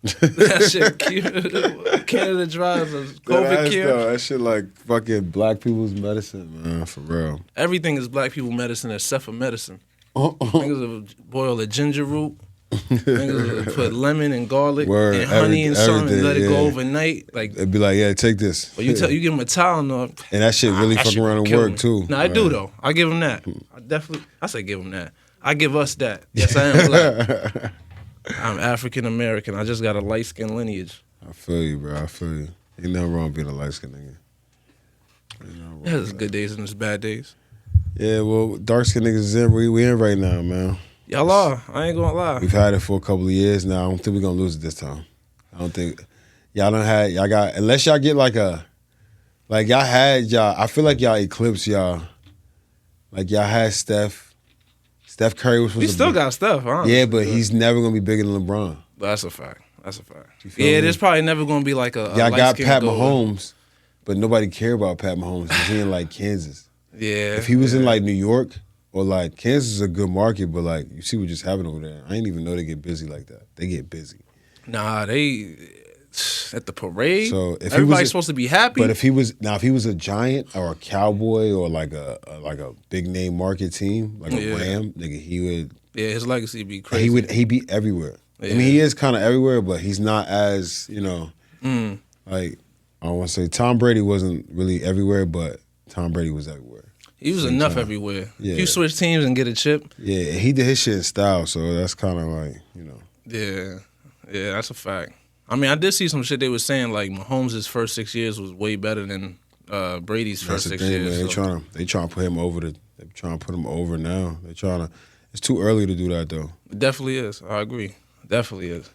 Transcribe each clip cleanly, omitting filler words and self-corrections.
That shit cute. Canada Dry is a COVID cure. That shit like fucking black people's medicine, man, for real. Everything is black people medicine except for medicine. Niggas will boil a ginger root. Niggas will put lemon and garlic and honey and something and let it go overnight. Like it'd be like, yeah, take this. But you give them a Tylenol. And that shit really fucking around and work too. No, I do though. I give them that. I say give them that. I give us that. Yes, I am black. I'm African American. I just got a light skin lineage. I feel you, bro. I feel you. Ain't nothing wrong being a light skin nigga. There's good days and there's bad days. Yeah, well, dark skin niggas is in. We in right now, man. Y'all are. I ain't gonna lie. We've had it for a couple of years now. I don't think we're gonna lose it this time. I don't think y'all got unless y'all get y'all had I feel like y'all eclipsed y'all. Like y'all had Steph Curry was supposed to We still got Steph, honestly. Yeah, but he's never gonna be bigger than LeBron. That's a fact. Yeah, there's probably never gonna be like a y'all got Pat Mahomes, but nobody care about Pat Mahomes because he in Kansas. Yeah. If he was in New York or Kansas is a good market, but you see what just happened over there. I didn't even know they get busy like that. They get busy. Nah, they at the parade. So if everybody's supposed to be happy. But if he was a Giant or a Cowboy or a big name market team a Ram, nigga, he would. Yeah, his legacy would be crazy. He'd be everywhere. Yeah. I mean, he is kind of everywhere, but he's not as I don't want to say Tom Brady wasn't really everywhere, but Tom Brady was everywhere. He was enough everywhere. Yeah. If you switch teams and get a chip. Yeah, he did his shit in style, so that's kind of Yeah, that's a fact. I mean, I did see some shit they were saying Mahomes' first 6 years was way better than Brady's first 6 years. Man. They trying to put him over. They're trying to put him over now. They trying to. It's too early to do that though. It definitely is. I agree. Definitely is.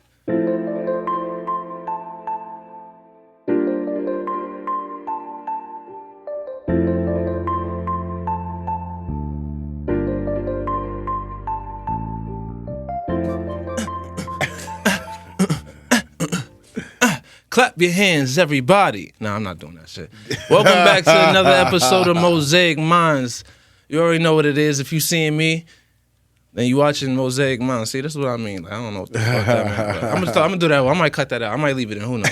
Clap your hands, everybody. Nah, I'm not doing that shit. Welcome back to another episode of Mosaic Minds. You already know what it is. If you seeing me, then you watching Mosaic Minds. See, this is what I mean. I don't know what the fuck that means. I'm gonna do that. I might cut that out. I might leave it in. Who knows?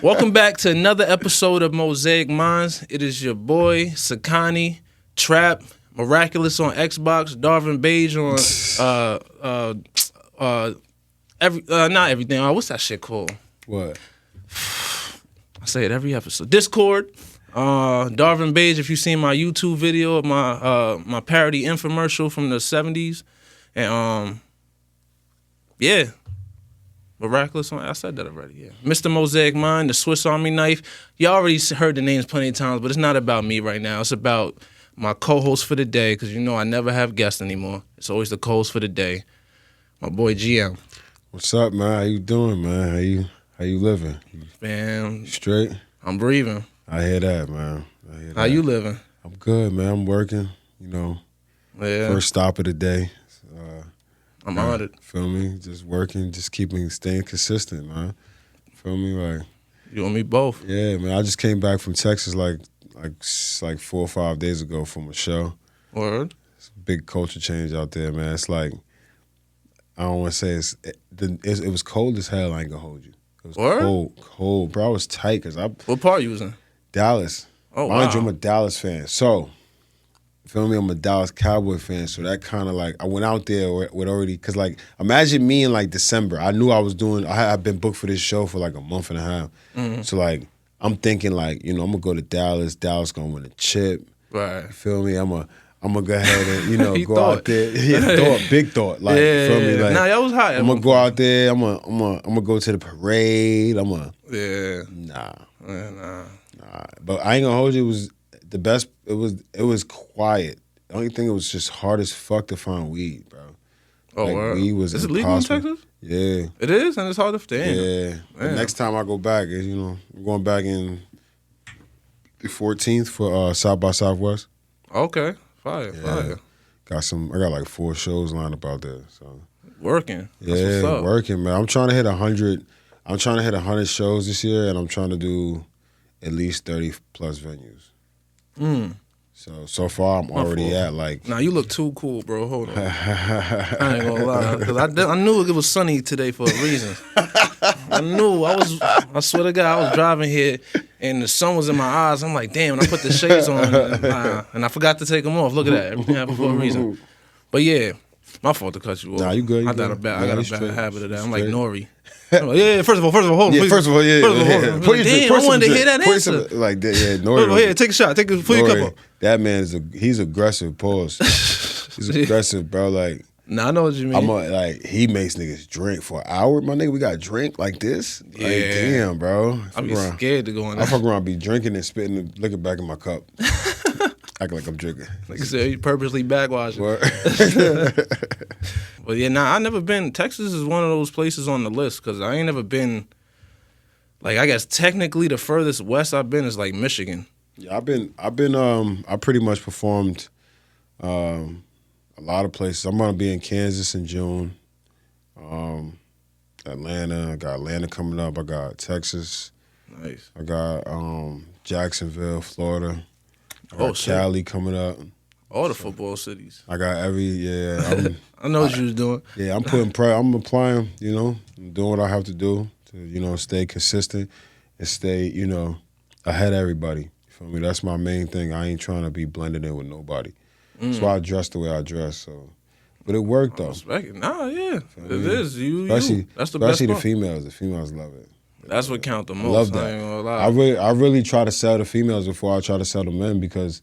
Welcome back to another episode of Mosaic Minds. It is your boy, Sakani, Trap, Miraculous on Xbox, Darvin Beige on not everything. What's that shit called? What? I say it every episode. Discord. Darvin Beige, if you seen my YouTube video of my parody infomercial from the 70s. And yeah. Miraculous on I said that already, yeah. Mr. Mosaic Mind, the Swiss Army Knife. You already heard the names plenty of times, but it's not about me right now. It's about my co-host for the day, because I never have guests anymore. It's always the co-host for the day. My boy GM. What's up, man? How you doing, man? How you living? Man. You straight? I'm breathing. I hear that, man. How you living? I'm good, man. I'm working, Yeah. First stop of the day. I'm honored. Feel me? Just working, just staying consistent, man. Feel me? You and me both. Yeah, man. I just came back from Texas like 4 or 5 days ago from a show. Word? It's a big culture change out there, man. It's I don't want to say it was cold as hell, I ain't gonna hold you. It was cold. Bro, I was tight because What part you was in? Dallas. Oh, Mind you, wow. I'm a Dallas fan. So, feel me? I'm a Dallas Cowboy fan. So that kind of I went out there with already, because imagine me in December. I knew I was I've been booked for this show for a month and a half. Mm-hmm. So I'm thinking I'm going to go to Dallas. Dallas going to win a chip. Right. Feel me? I'm gonna go ahead and go out there. Yeah, big thought. Feel me? Nah, that was hot. I'm gonna go out there. I'm gonna go to the parade. Yeah. Nah. But I ain't gonna hold you. It was the best. It was quiet. The only thing, it was just hard as fuck to find weed, bro. Oh, wow. Weed was Is it impossible. legal in Texas? Yeah. It is, and it's hard to find. Yeah. The next time I go back is I'm going back in the 14th for South by Southwest. Okay. Fire. I got 4 shows lined up out there. So working. That's what's up. Working, man. I'm trying to hit 100. I'm trying to hit 100 shows this year, and I'm trying to do at least 30 plus venues. So far I'm already at like. Nah, you look too cool, bro. Hold on. I ain't gonna lie, cause I knew it was sunny today for a reason. I swear to God, I was driving here and the sun was in my eyes. I'm like, damn, and I put the shades on and I forgot to take them off. Look at that. Everything happened for a reason. But yeah, my fault to cut you off. Nah, you good. I got a bad habit of that. I'm like Nori. Yeah, first of all, hold on. Yeah, first of all, Damn, I wanted to hear that answer. Like that, yeah, Nori. Here, take a shot. Pull your cup up. That man he's aggressive. Pause. He's aggressive, bro. Like, nah, I know what you mean. Like he makes niggas drink for an hour. My nigga, we got drink like this. Yeah. Like, damn, bro. I'm scared to go in there. I fuck around, be drinking and spitting and looking back in my cup. Acting like I'm drinking. Like I said, you purposely backwashing. But yeah, I never been. Texas is one of those places on the list because I ain't never been. Like, I guess technically the furthest west I've been is like Michigan. Yeah, I pretty much performed a lot of places. I'm gonna be in Kansas in June. Atlanta. I got Atlanta coming up. I got Texas. Nice. I got Jacksonville, Florida. I got Cali coming up. All the football cities. I got I know what you was doing. Yeah, I'm applying, I'm doing what I have to do to, stay consistent and stay, ahead of everybody. You feel me? That's my main thing. I ain't trying to be blended in with nobody. That's why I dress the way I dress. So, but it worked though. Nah, yeah, it is. That's the best. Especially the females. The females love it. That's what count the most. I love that. I ain't gonna lie. I really try to sell the females before I try to sell the men because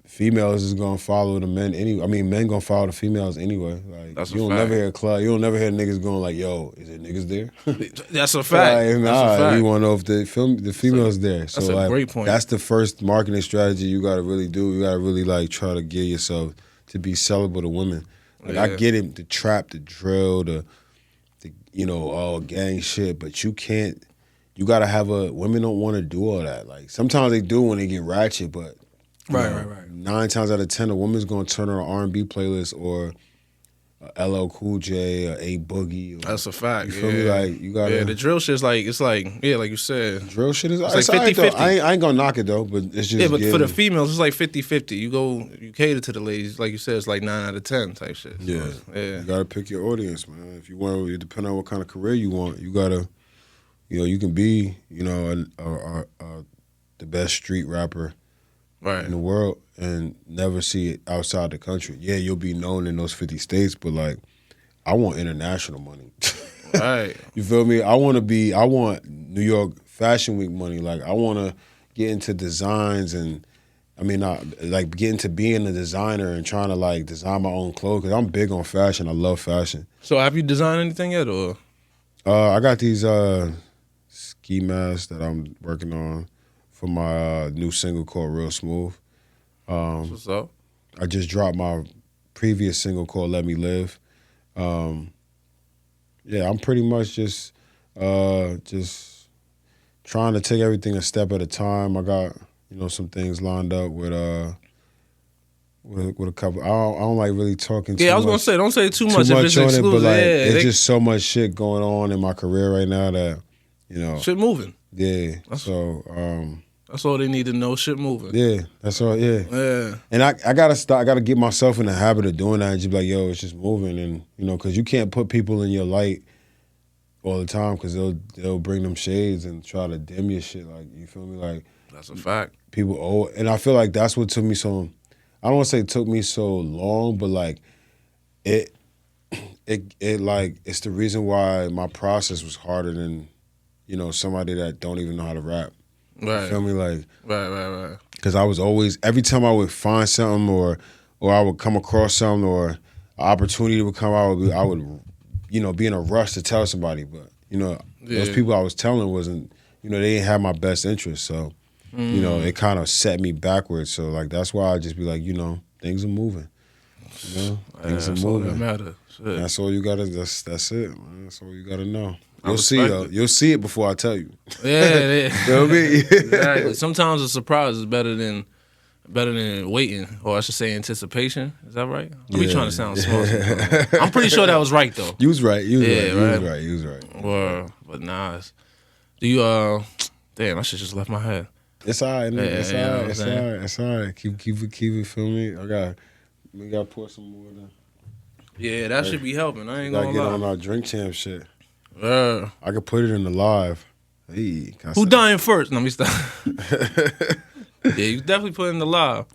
females is gonna follow the men anyway. I mean, men gonna follow the females anyway. Like, that's you don't never hear a club. You don't never hear niggas going like, "Yo, is it niggas there?" That's a fact. Like, that's a fact. You want to know if the females there. So that's a great point. That's the first marketing strategy you got to really do. You got to really like try to get yourself to be sellable to women. Like I get it, the trap, the drill, the all gang shit, but you can't. You gotta have women don't want to do all that. Like sometimes they do when they get ratchet, but right. 9 times out of 10, a woman's gonna turn on an R&B playlist or a LL Cool J or A Boogie. That's a fact. You feel me? Like you gotta. Yeah, the drill shit's like like you said. Drill shit is it's like 50-50. I ain't gonna knock it though, but it's just. Yeah, but for the females, it's like 50-50. You cater to the ladies, like you said, it's like 9 out of 10 type shit. So yeah. You gotta pick your audience, man. If you want, depending on what kind of career you want, you gotta. You can be, the best street rapper in the world and never see it outside the country. Yeah, you'll be known in those 50 states, but like, I want international money. Right. You feel me? I want New York Fashion Week money. Like, I want to get into designs and, get into being a designer and trying to like design my own clothes because I'm big on fashion. I love fashion. So have you designed anything yet, or? I got these ski masks that I'm working on for my new single called Real Smooth. What's up? I just dropped my previous single called Let Me Live. I'm pretty much just trying to take everything a step at a time. I got some things lined up with a couple. I don't like really talking too much. Yeah, I was gonna say, don't say too much if it's exclusive. But like, there's just so much shit going on in my career right now that shit moving. Yeah. That's all they need to know. Shit moving. Yeah. That's all. Yeah. Yeah. And I gotta start. I gotta get myself in the habit of doing that and just be like, yo, it's just moving, and because you can't put people in your light all the time because they'll bring them shades and try to dim your shit. Like, you feel me? Like, that's a fact. People and I feel like that's what took me so. I don't want to say it took me so long, but like it like it's the reason why my process was harder than somebody that don't even know how to rap. Right. You feel me? Like right. Because I was always every time I would find something or I would come across something or an opportunity would come out, I would be in a rush to tell somebody, but those people I was telling wasn't they didn't have my best interest, so. It kind of set me backwards. So, like, that's why I just be like, things are moving. Things are moving. All that matter. Shit. That's all you gotta. That's it, man. That's all you gotta know. You'll see it. You'll see it before I tell you. Yeah. You know what I mean? Exactly. Sometimes a surprise is better than waiting, or I should say anticipation. Is that right? I'm trying to sound smart. I'm pretty sure that was right though. You was right. You was right. But nah. Do you? Damn, I should just left my head. It's all right, nigga. It's Yeah, you know all what right. I'm It's all saying? right. It's all right. Keep it. Feel me? We gotta pour some water. Yeah, that should be helping. I We ain't gotta gonna get lie. on our drink champ shit. I could put it in the live. Hey, Who dying first? Let me stop. Yeah, you definitely put in the live.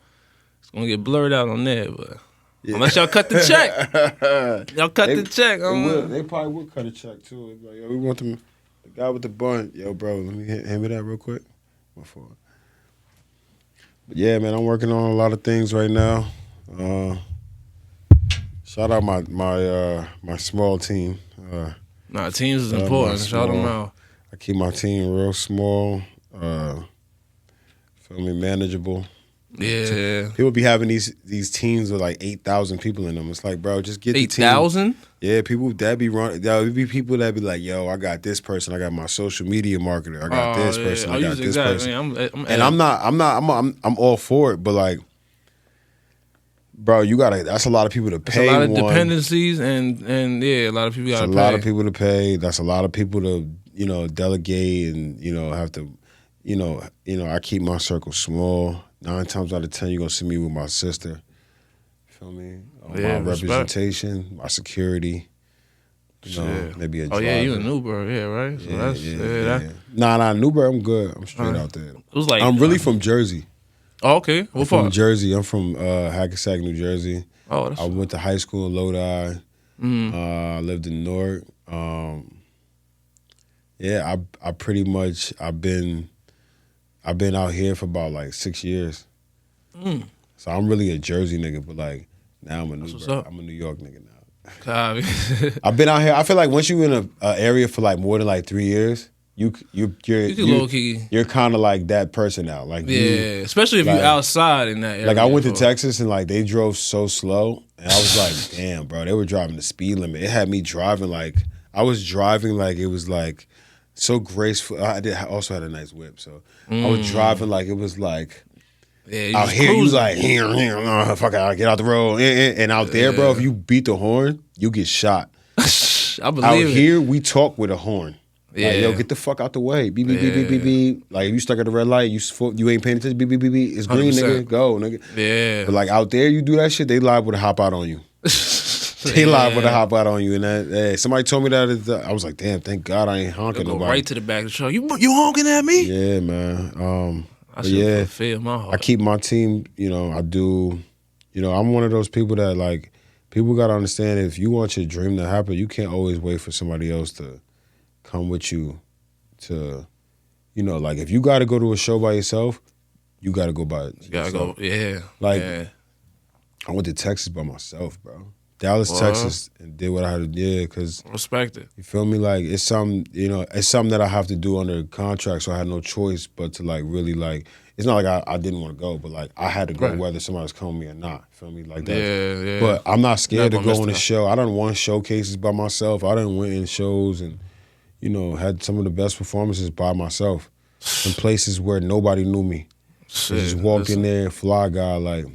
It's gonna get blurred out on there, but unless y'all cut the check, y'all cut the check. They probably would cut a check too. They'd be like, yo, we want them. The guy with the bun. Yo, bro, let me hand me that real quick. My fault. But yeah, man, I'm working on a lot of things right now. Shout out my small team. Nah, teams is important. Shout them out. I keep my team real small. Feel me, manageable. Yeah. People be having these teams with like 8,000 people in them. It's like, bro, just get the team. 8,000? Yeah, people that be running. There be people that be like, yo, I got this person. I got my social media marketer. I got this person. I got this person. I'm all for it, but like, bro, that's a lot of people to pay. That's a lot of dependencies and yeah, a lot of people got to pay. That's a lot of people to pay. That's a lot of people to delegate and have to I keep my circle small. 9 times out of 10 you're gonna see me with my sister. Feel me? My representation, my security. Maybe a driver. Oh yeah, you in Newburgh, yeah, right? So yeah. Nah, Newburgh, I'm good. I'm straight out there. It was like I'm really from Jersey. Oh, okay. What part? From Jersey. I'm from Hackensack, New Jersey. Oh, I went to high school in Lodi. I lived in Newark. I pretty much I've been out here for about like 6 years. So I'm really a Jersey nigga, but like now I'm a New York nigga now. I've been out here. I feel like once you're in an area for like more than like 3 years, you're kind of like that person now. Like especially if you're outside in that area. Like I went to Texas and like they drove so slow, and I was like, damn, bro, they were driving the speed limit. It had me driving like I was driving like it was like so graceful. I also had a nice whip, so I was driving like it was like. Yeah, out here, you like, fuck out, get out the road. And out there, bro, if you beat the horn, you get shot. I believe out it. here, we talk with a horn. Yeah. Like, yo, get the fuck out the way. Beep, beep, beep, beep, beep, beep. Like, if you stuck at the red light, you ain't paying attention, beep, beep, beep, beep. It's green, 100%. nigga. Go, nigga. Yeah. But, like, out there, you do that shit, they liable to hop out on you. They liable to hop out on you. And somebody told me that. I was like, damn, thank God I ain't honking nobody. Right to the back of the truck. You honking at me? Yeah, man. Feel my heart. I keep my team, I do, I'm one of those people that like, people got to understand if you want your dream to happen, you can't always wait for somebody else to come with you to, like if you got to go to a show by yourself, you got to go by yourself. You got to go, yeah. Like, yeah. I went to Texas by myself, bro. Dallas, Texas, and did what I had to do because respect it. You feel me? Like it's something, it's something that I have to do under contract, so I had no choice but to like really like. It's not like I didn't want to go, but like I had to go whether somebody was calling me or not. Feel me? Like that. Yeah. But I'm not scared to go on a show. I done won showcases by myself. I done went in shows and had some of the best performances by myself in places where nobody knew me. Shit, just walked in there, fly guy, like.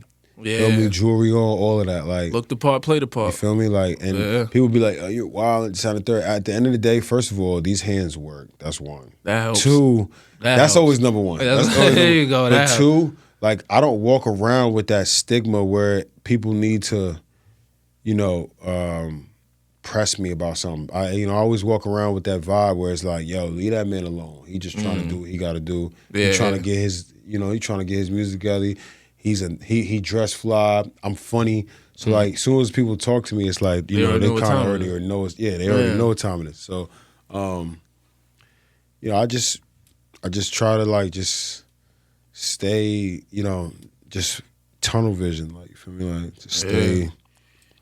Feel me? Jewelry on, all of that. Like look the part, play the part. You feel me? Like, and people be like, "Oh, you're wild." And the third. At the end of the day, first of all, these hands work. That's one. That helps. Two. That's always number one. There you go. But two, like I don't walk around with that stigma where people need to, press me about something. I always walk around with that vibe where it's like, "Yo, leave that man alone. He just trying to do what he got to do. He trying to get his, he trying to get his music together." He dressed fly. I'm funny. So like, as soon as people talk to me, it's like they kind of already know. They already know what time it is. So, I just try to like just stay, just tunnel vision. Like you feel me? Like just stay.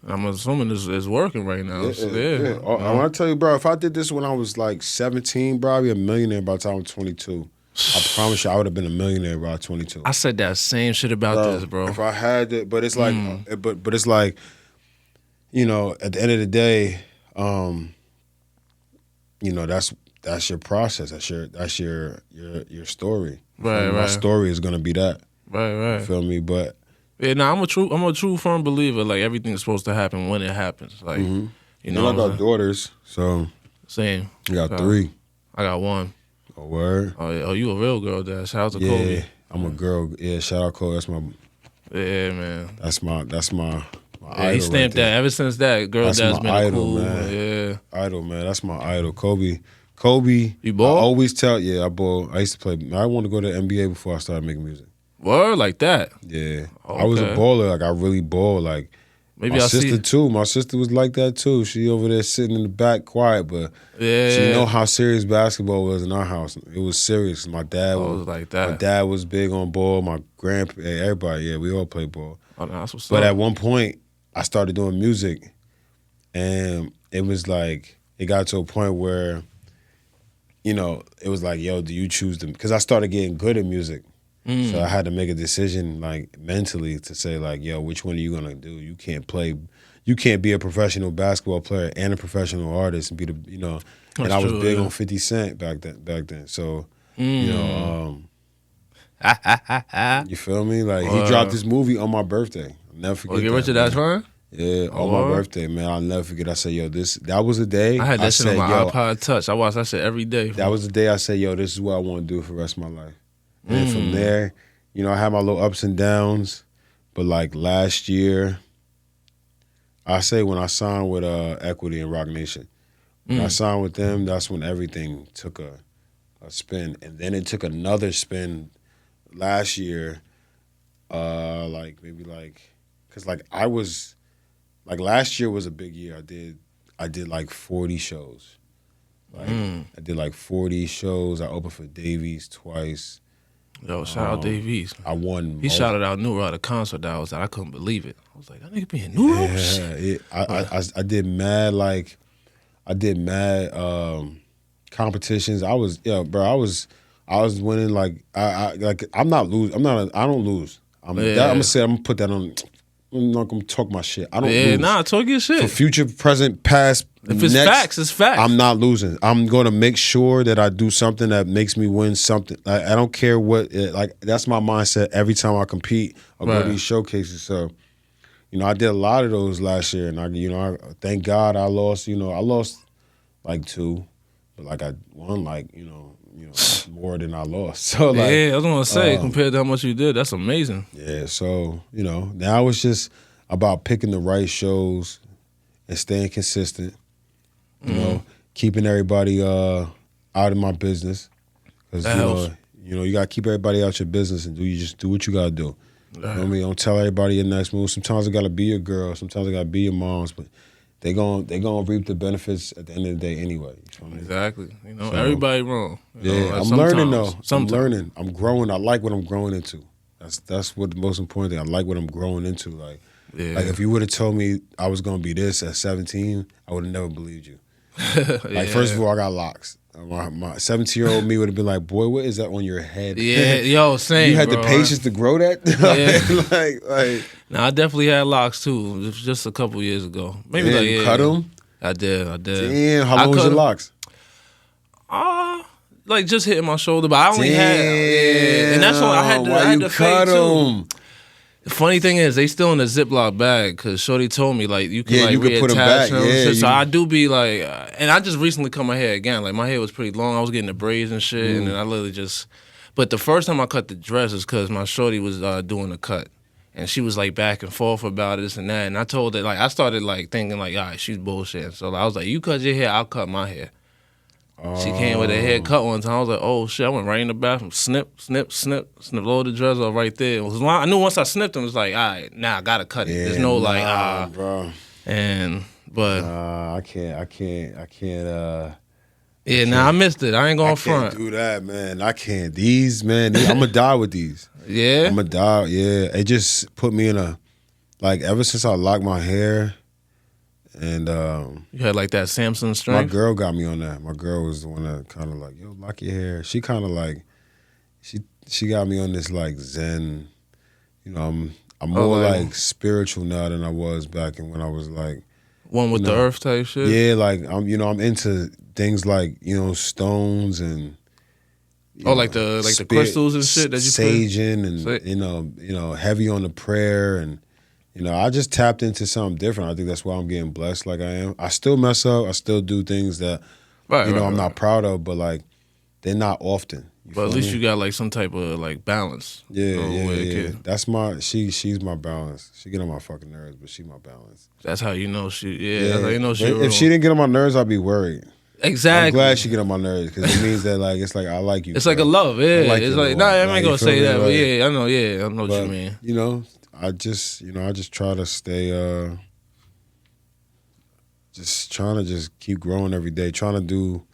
I'm assuming it's working right now. When I tell you, bro, if I did this when I was like 17, bro, I'd be a millionaire by the time I'm 22. I promise you, I would have been a millionaire by 22. I said that same shit about this, bro. If I had it, but it's like, but it's like, at the end of the day, that's your process. That's your story. Right. My story is gonna be that. Right. You feel me? But yeah, I'm a true firm believer. Like everything's supposed to happen when it happens. Like I got daughters, so same. I got 3. I got 1. Oh, word. Oh yeah. Oh, you a real girl dad. Shout out to Yeah, Kobe. I'm a girl. Yeah, shout out Cole. That's my Man. That's my Yeah, idol he stamped right there. that. Ever since that, girl That's dad's my been idol, cool. man. Yeah. Idol, man. That's my idol. Kobe. You I ball? always tell. Yeah, I ball. I used to play. I wanted to go to the NBA before I started making music. Word like that. Yeah, Okay. I was a baller. Like I really ball. Like Maybe my I sister see. too. My sister was like that too. She over there sitting in the back, quiet, but Yeah. she know how serious basketball was in our house. It was serious. My dad Oh, it was was like that. My dad was big on ball. My grandpa, everybody. Yeah, we all played ball. Oh, no, that's what's But up. at one point, I started doing music, and it was like it got to a point where, it was like, yo, do you choose them? Because I started getting good at music, so I had to make a decision, like mentally, to say, like, yo, which one are you gonna do? You can't be a professional basketball player and a professional artist and be the, And That's I was true, big yeah. on 50 Cent back then. So, you feel me? Like he dropped this movie on my birthday. I'll never forget. Get that, Rich or man. Die Trying? Yeah, Oh, on my word? birthday, man. I'll never forget. I said, yo, that was the day I had that shit said, on my yo, iPod Touch. I watched that shit every day. that was the day I said, yo, this is what I want to do for the rest of my life. And Mm. from there, I had my little ups and downs. But like last year, I say when I signed with Equity and Rock Nation, when I signed with them, that's when everything took a spin. And then it took another spin last year, because last year was a big year. I did like 40 shows. I did like 40 shows. I opened for Davies twice. Yo, shout out Davies. I won. He shouted out New at a concert that I was at. I couldn't believe it. I was like, that nigga be in New York? I did mad competitions. I was winning like I'm not losing. I don't lose. I'm gonna put that on. I'm not gonna talk my shit. I don't lose. Nah, talk your shit. For future, present, past, If it's next, facts, it's facts. I'm not losing. I'm gonna make sure that I do something that makes me win something. I don't care what. That's my mindset every time I compete or go to these showcases. So, I did a lot of those last year, and I thank God I lost. I lost like 2, but like I won more than I lost. So like, yeah, I was gonna say compared to how much you did, that's amazing. Yeah, so now it's just about picking the right shows and staying consistent. Keeping everybody out of my business, because you gotta keep everybody out your business and just do what you gotta do. You know what I mean? Don't tell everybody your next move. Sometimes it gotta be your girl. Sometimes it gotta be your mom's, but they gonna reap the benefits at the end of the day anyway. You feel me? Exactly. Everybody wrong. I'm learning though. I'm learning. I'm growing. I like what I'm growing into. That's what the most important thing. I like what I'm growing into. Like if you would have told me I was gonna be this at 17, I would have never believed you. First of all, I got locks. My 17-year-old me would have been like, boy, what is that on your head? Yeah, yo, same. You had bro. the patience to grow that? Yeah. Nah, I definitely had locks too. It was just a couple years ago. Maybe you cut them? I did. Damn, how long was your locks? Like just hitting my shoulder, but I only had, and that's all I had to fade too. The funny thing is, they still in the Ziploc bag because Shorty told me like you can reattach put them back. them. Yeah, so I do be like, and I just recently cut my hair again. Like my hair was pretty long. I was getting the braids and shit, and then I literally just. But the first time I cut the dress is because my Shorty was doing the cut, and she was like back and forth about this and that, and I told her I started like thinking like, all right, she's bullshitting. So I was like, you cut your hair, I'll cut my hair. She came with her hair cut one time. I was like, oh shit! I went right in the bathroom, snip, load the dreads off right there. I knew once I snipped them, it was like, all right, now I gotta cut it. There's no bro. I can't. Yeah, nah, I missed it. I ain't going front. I can't do that, man. I can't. These, man, I'm gonna die with these. Yeah, I'm gonna die. Yeah, it just put me in ever since I locked my hair. And you had like that Samson strength. My girl got me on that. My girl was the one that kind of like, yo, lock your hair. She kind of like, she got me on this like Zen. I'm more like spiritual now than I was back when I was like one with the earth type shit. Yeah, like I'm into things like stones and like the crystals and shit that you saging and heavy on the prayer and. I just tapped into something different. I think that's why I'm getting blessed like I am. I still mess up. I still do things that, I'm not proud of. But, like, they're not often. But at least you got like some type of like balance. Yeah. That's she's my balance. She get on my fucking nerves, but she my balance. That's how you know she. Yeah, that's how you know she. If she didn't get on my nerves, I'd be worried. Exactly. I'm glad she get on my nerves because it means that like it's like I like you. It's like a love. Yeah. Like it's like I ain't gonna say that, but yeah, I know. Yeah, I know what you mean. You know, I just try to stay. Just trying to just keep growing every day, trying to do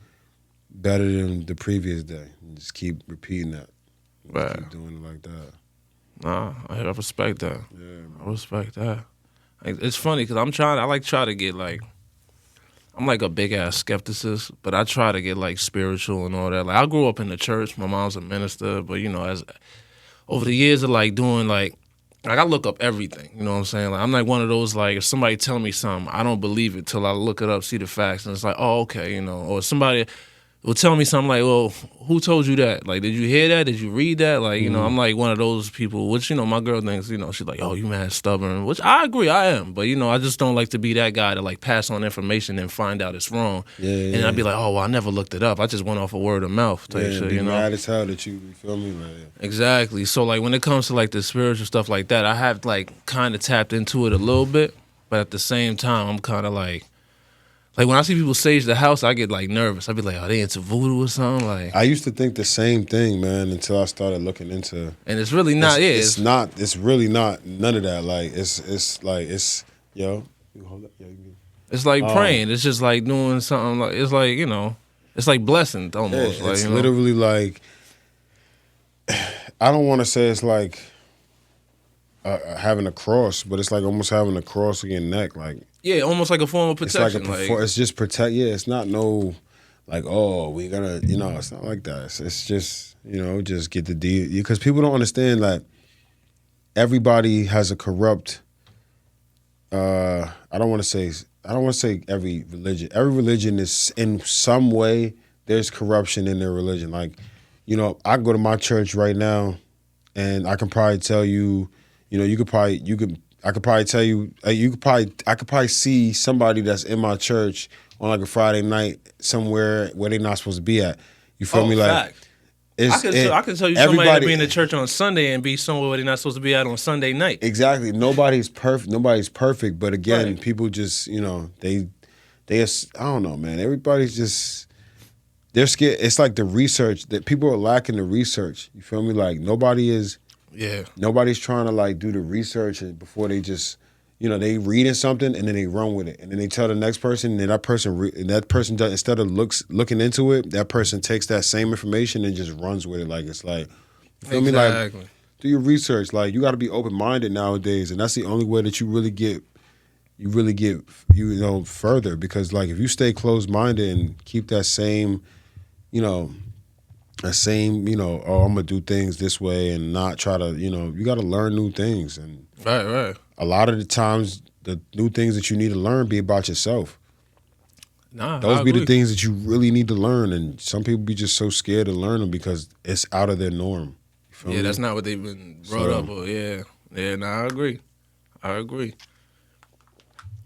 better than the previous day, and just keep repeating that. Right. Keep doing it like that. Nah, I respect that. Yeah, man. I respect that. Like, it's funny because I try to get like, I'm like a big ass skepticist, but I try to get like spiritual and all that. Like I grew up in the church. My mom's a minister, but you know, as over the years of like doing like I look up everything. You know what I'm saying? Like I'm like one of those like if somebody tell me something, I don't believe it till I look it up, see the facts, and it's like, oh okay, you know. Or somebody will tell me something like, well, who told you that? Like, did you hear that? Did you read that? Like, you know, I'm like one of those people, which, you know, my girl thinks, you know, she's like, oh, you mad stubborn, which I agree, I am. But, you know, I just don't like to be that guy to, like, pass on information and find out it's wrong. And I'd be like, oh, well, I never looked it up. I just went off a word of mouth type shit, you know? Mad as hell that you feel me? Like, Exactly. So, like, when it comes to, like, the spiritual stuff like that, I have, like, kind of tapped into it a little bit. But at the same time, I'm kind of like when I see people sage the house, I get like nervous. I be like, "Are they into voodoo or something?" Like, I used to think the same thing, man, until I started looking into. And it's really not. It's not. It's really not. None of that. Like, it's like yo. Hold up, yo. It's like praying. It's just like doing something. Like it's like you know, it's like blessing almost. Yeah, like it's you know? literally like. I don't want to say it's like having a cross, but it's like almost having a cross on your neck, like. Yeah, almost like a form of protection. It's just protect. Yeah, it's not no, like we gonna, you know, it's not like that. It's just, you know, just get the deal because people don't understand that everybody has a corrupt. I don't want to say every religion. Every religion is in some way there's corruption in their religion. Like, you know, I go to my church right now, and I can probably tell you, you know, I could probably tell you, I could probably see somebody that's in my church on like a Friday night somewhere where they're not supposed to be at. You feel me? Like, I can tell you somebody that be in the church on Sunday and be somewhere where they're not supposed to be at on Sunday night. Exactly. Nobody's perfect. But again, people just, you know, they, I don't know, man. Everybody's just, they're scared. It's like the research that people are lacking the research. You feel me? Like nobody's trying to like do the research before they just, you know, they reading something and then they run with it and then they tell the next person and that person does, instead of looking into it, that person takes that same information and just runs with it. Like it's like, you feel me? Like do your research. Like you got to be open minded nowadays, and that's the only way that you really get further. Because like if you stay closed minded and keep that same, you know. Oh, I'm gonna do things this way and not try to, you know, you got to learn new things. And right. A lot of the times, the new things that you need to learn be about yourself. Those be the things that you really need to learn, and some people be just so scared to learn them because it's out of their norm. Yeah, that's not what they've been brought up. Or I agree.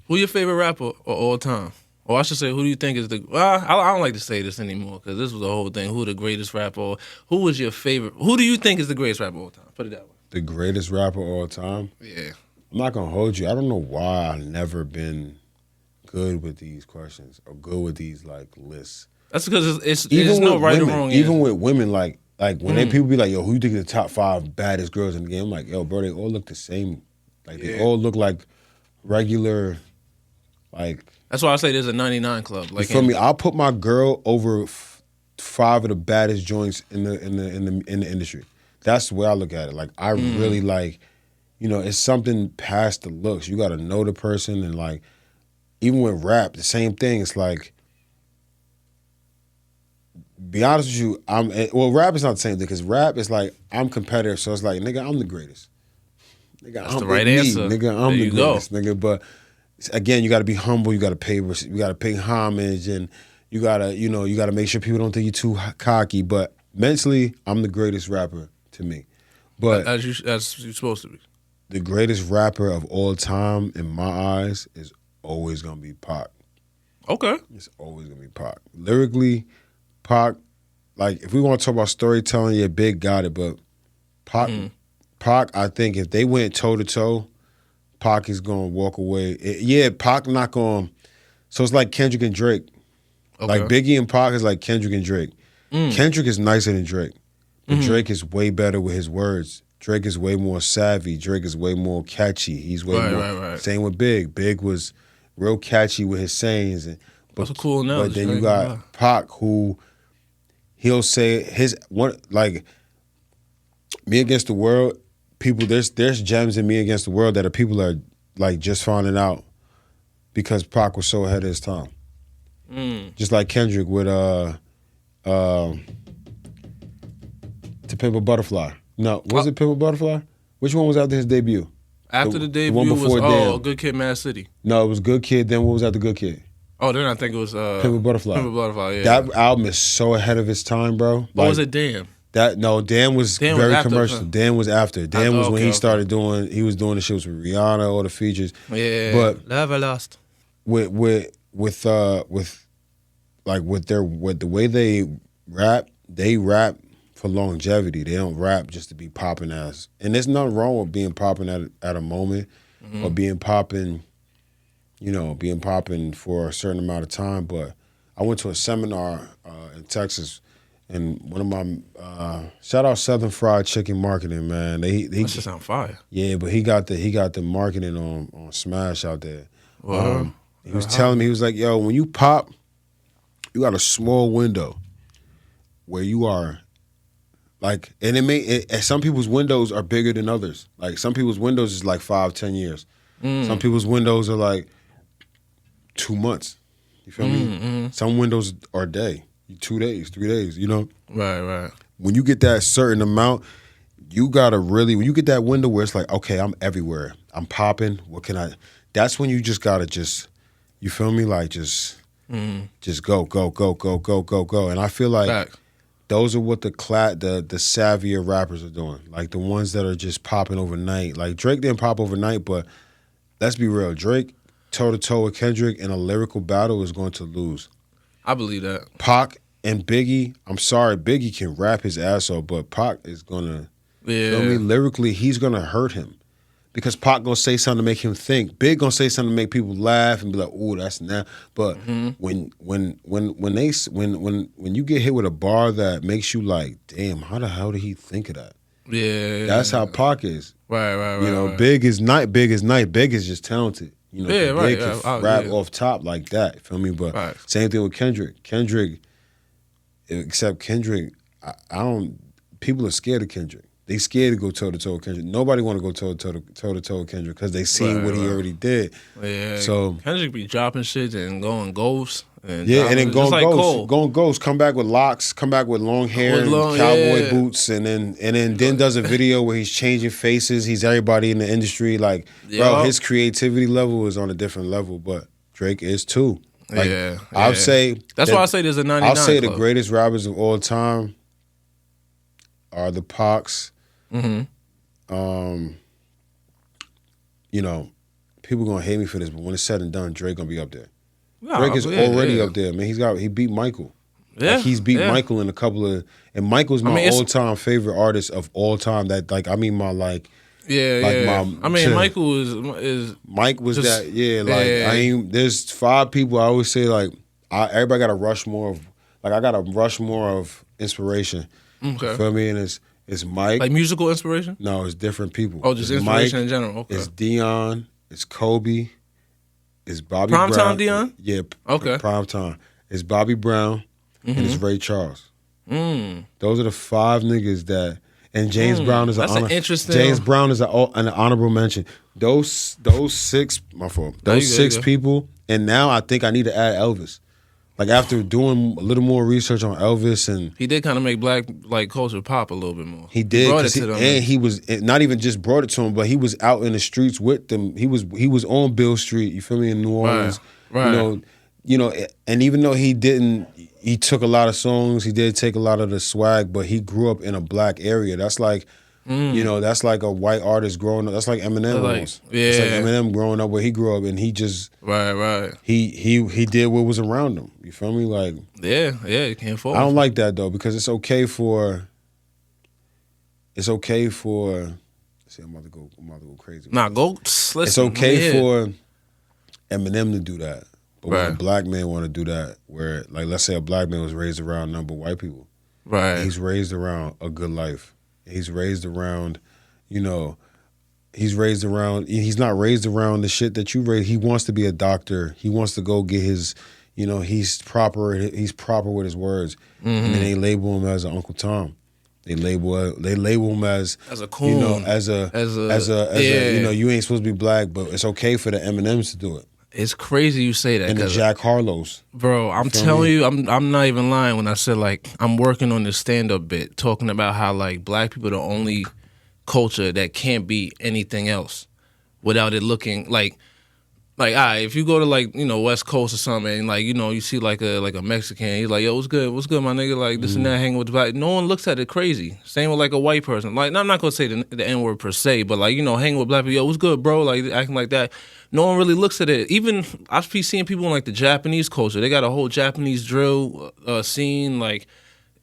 Who your favorite rapper of all time? Or I should say, who do you think is the... Well, I don't like to say this anymore because this was the whole thing. Who the greatest rapper? Who was your favorite? Who do you think is the greatest rapper of all time? Put it that way. The greatest rapper of all time? Yeah. I'm not going to hold you. I don't know why I've never been good with these questions or good with these, like, lists. That's because there's no right or wrong Even with women, like when people be like, yo, who you think is the top 5 baddest girls in the game? I'm like, yo, bro, they all look the same. Like, they all look like regular, like... That's why I say there's a 99 club. Like, you feel me? I'll put my girl over 5 of the baddest joints in the industry. That's the way I look at it. Like I really like, you know, it's something past the looks. You got to know the person, and like, even with rap, the same thing. It's like, be honest with you, rap is not the same thing because rap is like I'm competitive, so it's like, nigga, I'm the greatest. Nigga, that's the right answer. Nigga, I'm the greatest. Nigga, but. Again, you got to be humble. You got to pay homage, and you gotta make sure people don't think you're too cocky. But mentally, I'm the greatest rapper to me. But as you're supposed to be. The greatest rapper of all time, in my eyes, is always gonna be Pac. Okay. It's always gonna be Pac. Lyrically, Pac, like if we want to talk about storytelling, yeah, Big got it, but Pac, I think if they went toe to toe, Pac is gonna walk away. Pac not gonna. So it's like Kendrick and Drake. Okay. Like Biggie and Pac is like Kendrick and Drake. Kendrick is nicer than Drake, but Drake is way better with his words. Drake is way more savvy. Drake is way more catchy. He's way more. Right. Same with Big. Big was real catchy with his sayings. That's a cool analogy. But then you got Pac, who he'll say his one like Me Against the World. People, there's gems in Me Against the World that people are like just finding out because Pac was so ahead of his time. Just like Kendrick with To Pimp a Butterfly. No, was it Pimp a Butterfly? Which one was after his debut? After the debut was Good Kid, Mad City. No, it was Good Kid. Then what was after Good Kid? Oh, then I think it was Pimp a Butterfly. Pimp a Butterfly. Yeah. That album is so ahead of its time, bro. What was it? Damn. Dan was very commercial. Dan was after. Dan was when he started doing. He was doing the shit with Rihanna, all the features. Yeah. But Love Lost. With the way they rap for longevity. They don't rap just to be popping as. And there's nothing wrong with being popping at a moment or being popping for a certain amount of time. But I went to a seminar in Texas. And one of my shout out Southern Fried Chicken Marketing, man. That just sound fire. Yeah, but he got the marketing on Smash out there. He was telling me, he was like, yo, when you pop, you got a small window where you are like, and some people's windows are bigger than others. Like some people's windows is like 5-10 years. Some people's windows are like 2 months. You feel me? Some windows are a day. 2 days, 3 days, you know? Right. When you get that certain amount, you gotta really, when you get that window where it's like, okay, I'm everywhere. I'm popping. What can I, that's when you just gotta you feel me? Like just go. And I feel like those are what the savvier rappers are doing. Like the ones that are just popping overnight. Like Drake didn't pop overnight, but let's be real. Drake, toe-to-toe with Kendrick in a lyrical battle is going to lose. I believe that. Pac and Biggie, I'm sorry, Biggie can rap his ass off, but Pac is gonna, feel me? Lyrically, he's gonna hurt him. Because Pac gonna say something to make him think. Big gonna say something to make people laugh and be like, "Ooh, that's now." But when you get hit with a bar that makes you like, "Damn, how the hell did he think of that?" Yeah, that's how Pac is. Right. You know, Big is not Big is nice. Big is just talented. You know, Big can rap off top like that. You feel me? But same thing with Kendrick. Except Kendrick, I don't. People are scared of Kendrick. They scared to go toe to toe with Kendrick. Nobody want to go toe to toe with Kendrick because they seen what he already did. Yeah. So Kendrick be dropping shit and going ghosts. And then going ghosts. Come back with locks. Come back with long hair and cowboy boots, and then does a video where he's changing faces. He's everybody in the industry. Like, bro, his creativity level is on a different level. But Drake is too. Like, I'd say that's why I say there's a 99. I'll say the greatest rappers of all time are the Pacs. You know, people gonna hate me for this, but when it's said and done, Drake gonna be up there. Drake is already up there, man. He beat Michael. Yeah, like he's beat Michael in a couple of, and Michael's my all-time favorite artist of all time. That like, I mean, my like. Michael is Mike was just, there's 5 people I always say like everybody got a Rushmore of I got a Rushmore of inspiration. Okay. You feel me? And it's Mike. Like musical inspiration? No, it's different people. Oh, just inspiration in general. Okay. It's Dion. It's Kobe. It's Bobby Brown. Primetime Dion? Yeah. Okay. Primetime. It's Bobby Brown and it's Ray Charles. Those are the 5 niggas that. And James Brown is James Brown is an honorable mention. Those 6, my fault. Those 6 people, and now I think I need to add Elvis. Like after doing a little more research on Elvis, and he did kind of make black like culture pop a little bit more. He did, and he was not even just brought it to him, but he was out in the streets with them. He was on Bill Street. You feel me, in New Orleans. Right. You know, and even though he took a lot of songs, he did take a lot of the swag, but he grew up in a black area. That's like You know, that's like a white artist growing up. That's like Eminem almost. Yeah. It's like Eminem growing up where he grew up, and he just right. He did what was around him. You feel me? Like Yeah, you can't fault. I don't like that though, because it's okay for. See, I'm about to go crazy. Nah, go. Listen, it's okay for Eminem to do that, but when Right. a black man want to do that, where like let's say a black man was raised around a number of white people, right? He's raised around a good life. He's raised around, you know, he's not raised around the shit that you raised. He wants to be a doctor. He wants to go get his, you know, he's proper with his words. And then they label him as an Uncle Tom. They label him as a coon. You know, as a you know, you ain't supposed to be black, but it's okay for the Eminems to do it. It's crazy you say that. And the Jack Harlows. Bro, I'm telling you, I'm not even lying when I said, like, I'm working on this stand-up bit, talking about how, like, black people are the only culture that can't be anything else without it looking like if you go to, like, you know, West Coast or something, and, like, you know, you see like a Mexican, he's like, yo, what's good, my nigga, like, this and that, hanging with the black. No one looks at it crazy. Same with, like, a white person. Like, I'm not gonna say the N-word per se, but, like, you know, hanging with black people, yo, what's good, bro, like, acting like that. No one really looks at it. Even I've been seeing people in, like, the Japanese culture. They got a whole Japanese drill scene, like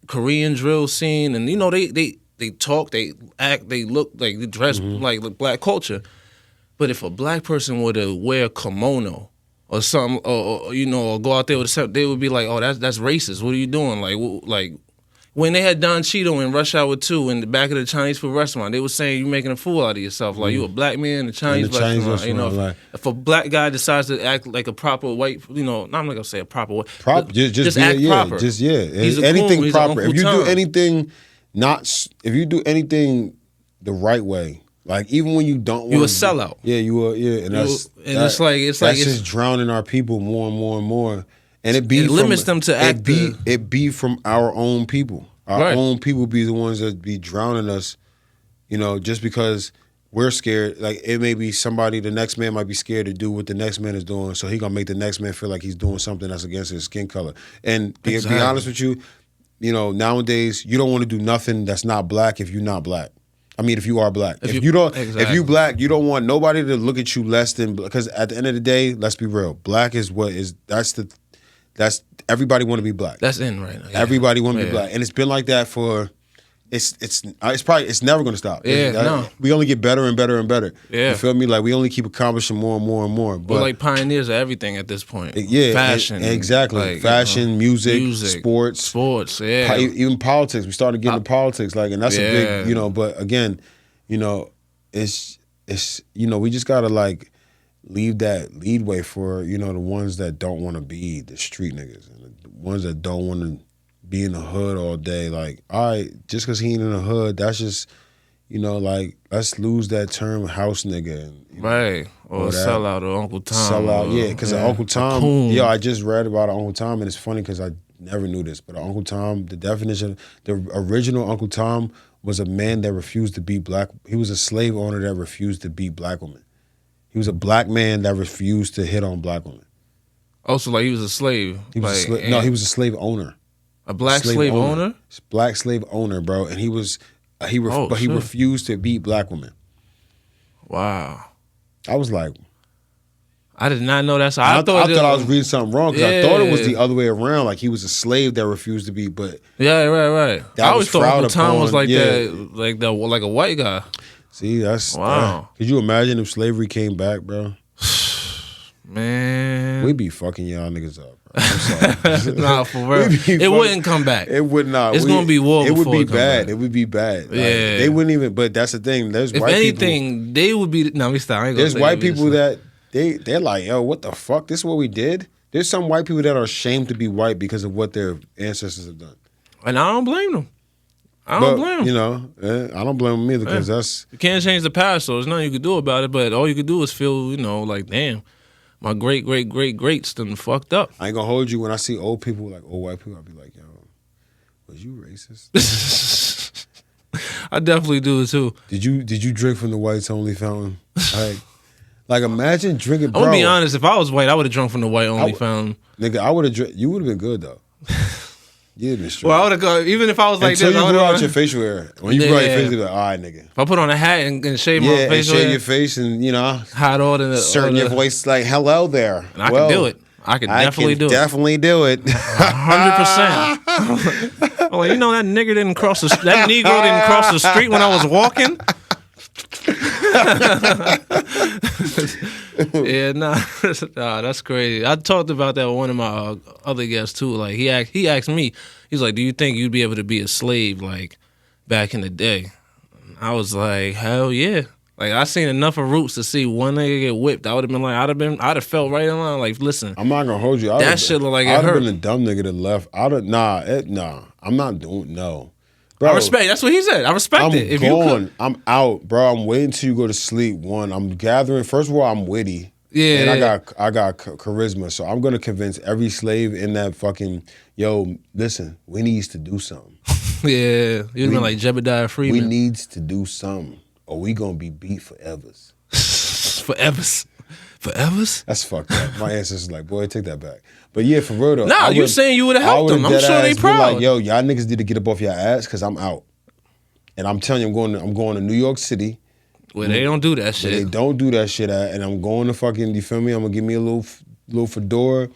Korean drill scene, and, you know, they talk, they act, they look, like, they dress like black culture. But if a black person were to wear a kimono or something, or you know, or go out there with a, they would be like, oh, that's racist. What are you doing? Like when they had Don Cheadle in Rush Hour 2 in the back of the Chinese food restaurant, they were saying you're making a fool out of yourself. Like, you a black man in the Chinese restaurant. You know, if a black guy decides to act like a proper white, you know, I'm not gonna say a proper white. Just act proper. He's anything coon, proper. If you do anything if you do anything the right way. Like, even when you don't want you a sellout. Yeah, you are. Yeah, and it's just drowning our people more and more and more, and it limits them to act. It be from our own people. Our own people be the ones that be drowning us. You know, just because we're scared. Like, it may be somebody. The next man might be scared to do what the next man is doing, so he gonna make the next man feel like he's doing something that's against his skin color. And to be honest with you, you know, nowadays you don't want to do nothing that's not black if you're not black. I mean, if you are black, if you black, you don't want nobody to look at you less than, because at the end of the day, let's be real, black is that's everybody want to be black. That's in right now. Yeah. Everybody want to be black, and it's been like that for. It's never gonna stop. We only get better and better and better. Yeah. You feel me? Like, we only keep accomplishing more and more and more. But we're like pioneers of everything at this point. Fashion, exactly. Like, fashion, music, sports, yeah. Even politics. We started getting into politics, like, and that's a big, you know. But again, you know, it's you know, we just gotta, like, leave that leadway for, you know, the ones that don't want to be the street niggas, and the ones that don't want to be in the hood all day. Like, all right, just because he ain't in the hood, that's just, you know, like, let's lose that term house nigga. And, right. Or sellout or Uncle Tom. Sellout, yeah, because Uncle Tom, I just read about Uncle Tom, and it's funny because I never knew this, but Uncle Tom, the definition, the original Uncle Tom was a man that refused to beat black. He was a slave owner that refused to beat black women. He was a black man that refused to hit on black women. Also, like, he was a slave. He was he was a slave owner. A black slave owner? Black slave owner, bro. And he was, he refused to beat black women. Wow. I was like, I did not know that. So I thought I was reading something wrong, because I thought it was the other way around. Like, he was a slave that refused to be, but right. I always thought Uncle Tom was like that, like a white guy. See, that's wow. Could you imagine if slavery came back, bro? Man, we'd be fucking y'all niggas up, bro. I'm sorry. Nah, for real. It wouldn't come back. It would not. It's gonna be war. It would be bad. It would be bad. Like, yeah, they wouldn't even. But that's the thing. There's if white anything, people, they would be. No, we stop. There's white people that they're like, yo, what the fuck? This is what we did. There's some white people that are ashamed to be white because of what their ancestors have done, and I don't blame them. I don't blame them. You know, I don't blame them either, because that's, you can't change the past, so there's nothing you can do about it. But all you can do is feel, you know, like, damn, my greats done fucked up. I ain't gonna hold you. When I see old people, like old white people, I'll be like, yo, was you racist? I definitely do it too. Did you drink from the whites only fountain? Like imagine drinking. Bro, I'm gonna be honest. If I was white, I would have drunk from the white only fountain. Nigga, I would have. You would have been good though. You'd have been straight. Well, I would have gone, even if I was like Until this, you I grew would out have. your facial hair. When you grow out your facial, you're like, all right, nigga. If I put on a hat and shave my Yeah, face, and shave your face and, you know, hide all the certain your voice like, hello there. And I can do it. I can definitely do it. Definitely do it. 100%. Oh, you know that nigga didn't cross that Negro didn't cross the street when I was walking. Yeah, nah, that's crazy. I talked about that with one of my other guests too. Like he asked me, he's like, "Do you think you'd be able to be a slave like back in the day?" I was like, "Hell yeah!" Like I seen enough of Roots to see one nigga get whipped. I would have been like, I'd have felt right in line. Like, listen, I'm not gonna hold you. That shit look like it hurt. I'd have been a dumb nigga that left. Nah. I'm not doing no. Bro, I respect. That's what he said. I respect it. If I'm out, bro. I'm waiting till you go to sleep. One, I'm gathering. First of all, I'm witty. Yeah, and I got charisma, so I'm gonna convince every slave in that fucking listen, we needs to do something. Yeah, you're gonna like Jebediah Freeman. We needs to do something, or we gonna be beat forevers. Forevers? That's fucked up. My ancestors like, boy, take that back. But yeah, for real though. Nah, you saying you would have helped them. I'm sure they proud. Like, yo, y'all niggas need to get up off your ass because I'm out. And I'm telling you, I'm going to New York City. Where they don't do that shit. They don't do that shit at, and I'm going to fucking, you feel me? I'm gonna give me a little fedora.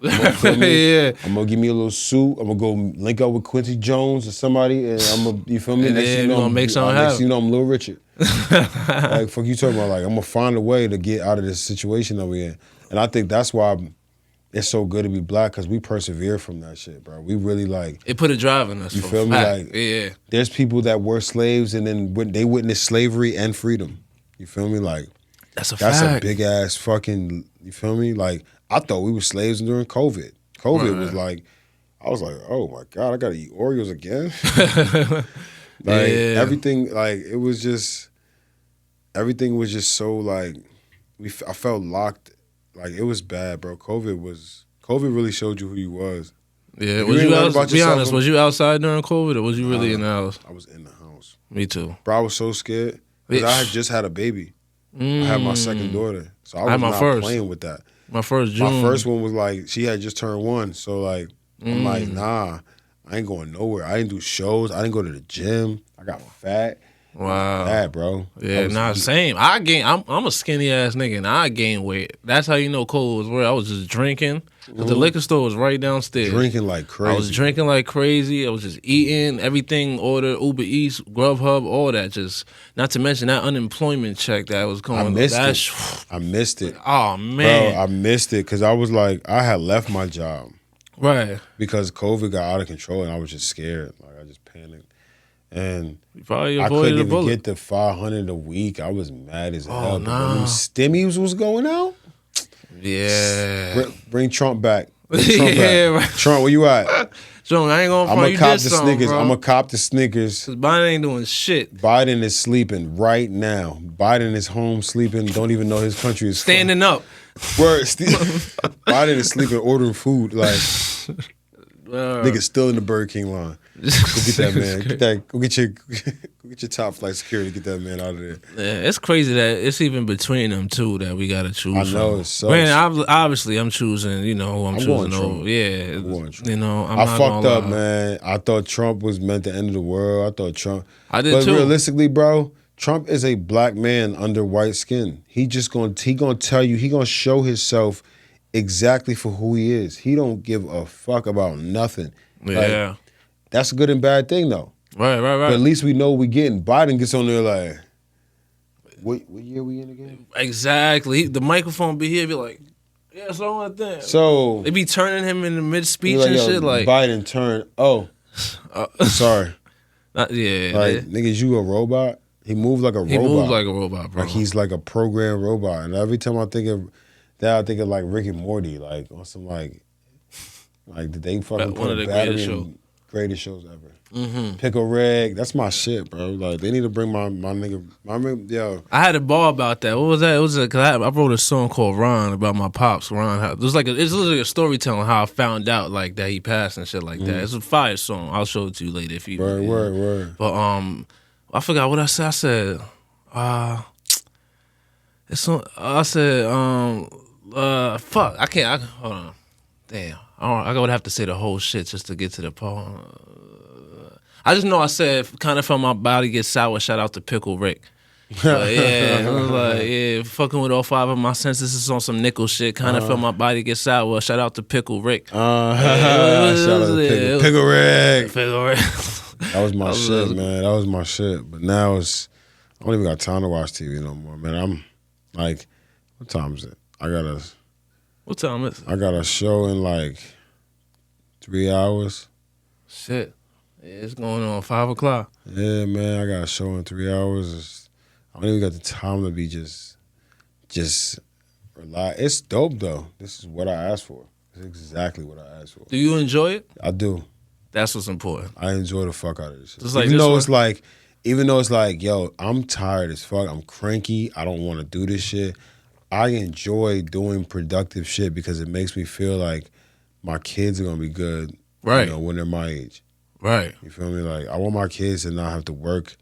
Yeah. I'm gonna give me a little suit. I'm gonna go link up with Quincy Jones or somebody, and I'm gonna, you feel me? And then you gonna make something happen. Next thing you know, I'm Little Richard. Like, fuck you talking about? Like, I'm gonna find a way to get out of this situation that we in. And I think that's why it's so good to be black, because we persevere from that shit, bro. We really like... It put a drive in us. You feel me? Like, yeah. There's people that were slaves and then when they witnessed slavery and freedom. You feel me? Like, that's a big ass fucking... You feel me? Like, I thought we were slaves during COVID. COVID was like... I was like, oh my God, I gotta eat Oreos again? Everything, like, it was just... Everything was just so, like... I felt locked. Like, it was bad, bro. COVID really showed you who you was. Yeah, was you be honest, was you outside during COVID or was you really in the house? I was in the house. Me too. Bro, I was so scared because I had just had a baby. I had my second daughter. So I was not playing with that. My first June. My first one was like, she had just turned 1. So like, I'm like, nah, I ain't going nowhere. I didn't do shows. I didn't go to the gym. I got fat. Wow. Bad, bro. Yeah, same. I'm a skinny ass nigga and I gained weight. That's how you know COVID was real. I was just drinking. Cause the liquor store was right downstairs. Drinking like crazy. I was drinking like crazy. I was just eating everything, order, Uber Eats, Grubhub, all that. Just not to mention that unemployment check that was going. I missed it. Oh man, bro, I missed it because I was like, I had left my job, right? Because COVID got out of control and I was just scared. Like I just panicked, and I couldn't even get the $500 a week. I was mad as hell. Nah. When them stimmies was going out. Yeah. Bring Trump back. Trump back. Right. Trump, where you at? Trump, I ain't gonna I'm find you cop this the song, Snickers. bro. I'm gonna cop the Snickers. Cause Biden ain't doing shit. Biden is sleeping right now. Biden is home sleeping. Don't even know his country is standing up. Word. Biden is sleeping, ordering food. Like niggas still in the Burger King line. Go get that man. Go get your top flight security. Get that man out of there. Yeah, it's crazy that it's even between them two that we gotta choose. I know from. it sucks. Man, obviously I'm choosing. You know who I'm choosing over. Yeah, you know I fucked up, man. I thought Trump was meant to end the world. I thought Trump. I did but too. Realistically, bro, Trump is a black man under white skin. He gonna tell you. He gonna show himself exactly for who he is. He don't give a fuck about nothing. Yeah. Like, that's a good and bad thing, though. Right. But at least we know what we getting. Biden gets on there like, what year we in again? Exactly. The microphone be here, be like, yeah, so like that. So they be turning him in the mid speech like, and shit. Like Biden turn. Oh, sorry. Yeah. Like niggas, you a robot? He moved like a robot. He moves like a robot, bro. Like he's like a programmed robot. And every time I think of that, I think of like Rick and Morty, like on some like did they fucking one of the greatest shows ever. Mm-hmm. Pickle Rick, that's my shit, bro. Like they need to bring my nigga, yo. I had a ball about that. What was that? It was because I wrote a song called Ron about my pops. Ron, it was like it's literally a storytelling how I found out like that he passed and shit like that. It's a fire song. I'll show it to you later if you. Word. But I forgot what I said. I said, it's on. I said, fuck. I can't. Hold on. Damn, I would have to say the whole shit just to get to the part. I just know I said kind of felt my body get sour. Shout out to Pickle Rick. But yeah, I was like, yeah, fucking with all 5 of my senses. This is on some nickel shit. Kind of felt my body get sour. Shout out to Pickle Rick. Shout out to Pickle Rick. Pickle Rick. That was my shit, man. That was my shit. But now I don't even got time to watch TV no more, man. I'm like, what time is it? What time is it? I got a show in like 3 hours. Shit. Yeah, it's going on 5 o'clock. Yeah, man. I got a show in 3 hours. I don't even got the time to be just relax. It's dope though. This is what I asked for. It's exactly what I asked for. Do you enjoy it? I do. That's what's important. I enjoy the fuck out of this shit. Even though it's like, yo, I'm tired as fuck. I'm cranky. I don't want to do this shit. I enjoy doing productive shit because it makes me feel like my kids are gonna be good, right? You know, when they're my age, right? You feel me? Like I want my kids to not have to work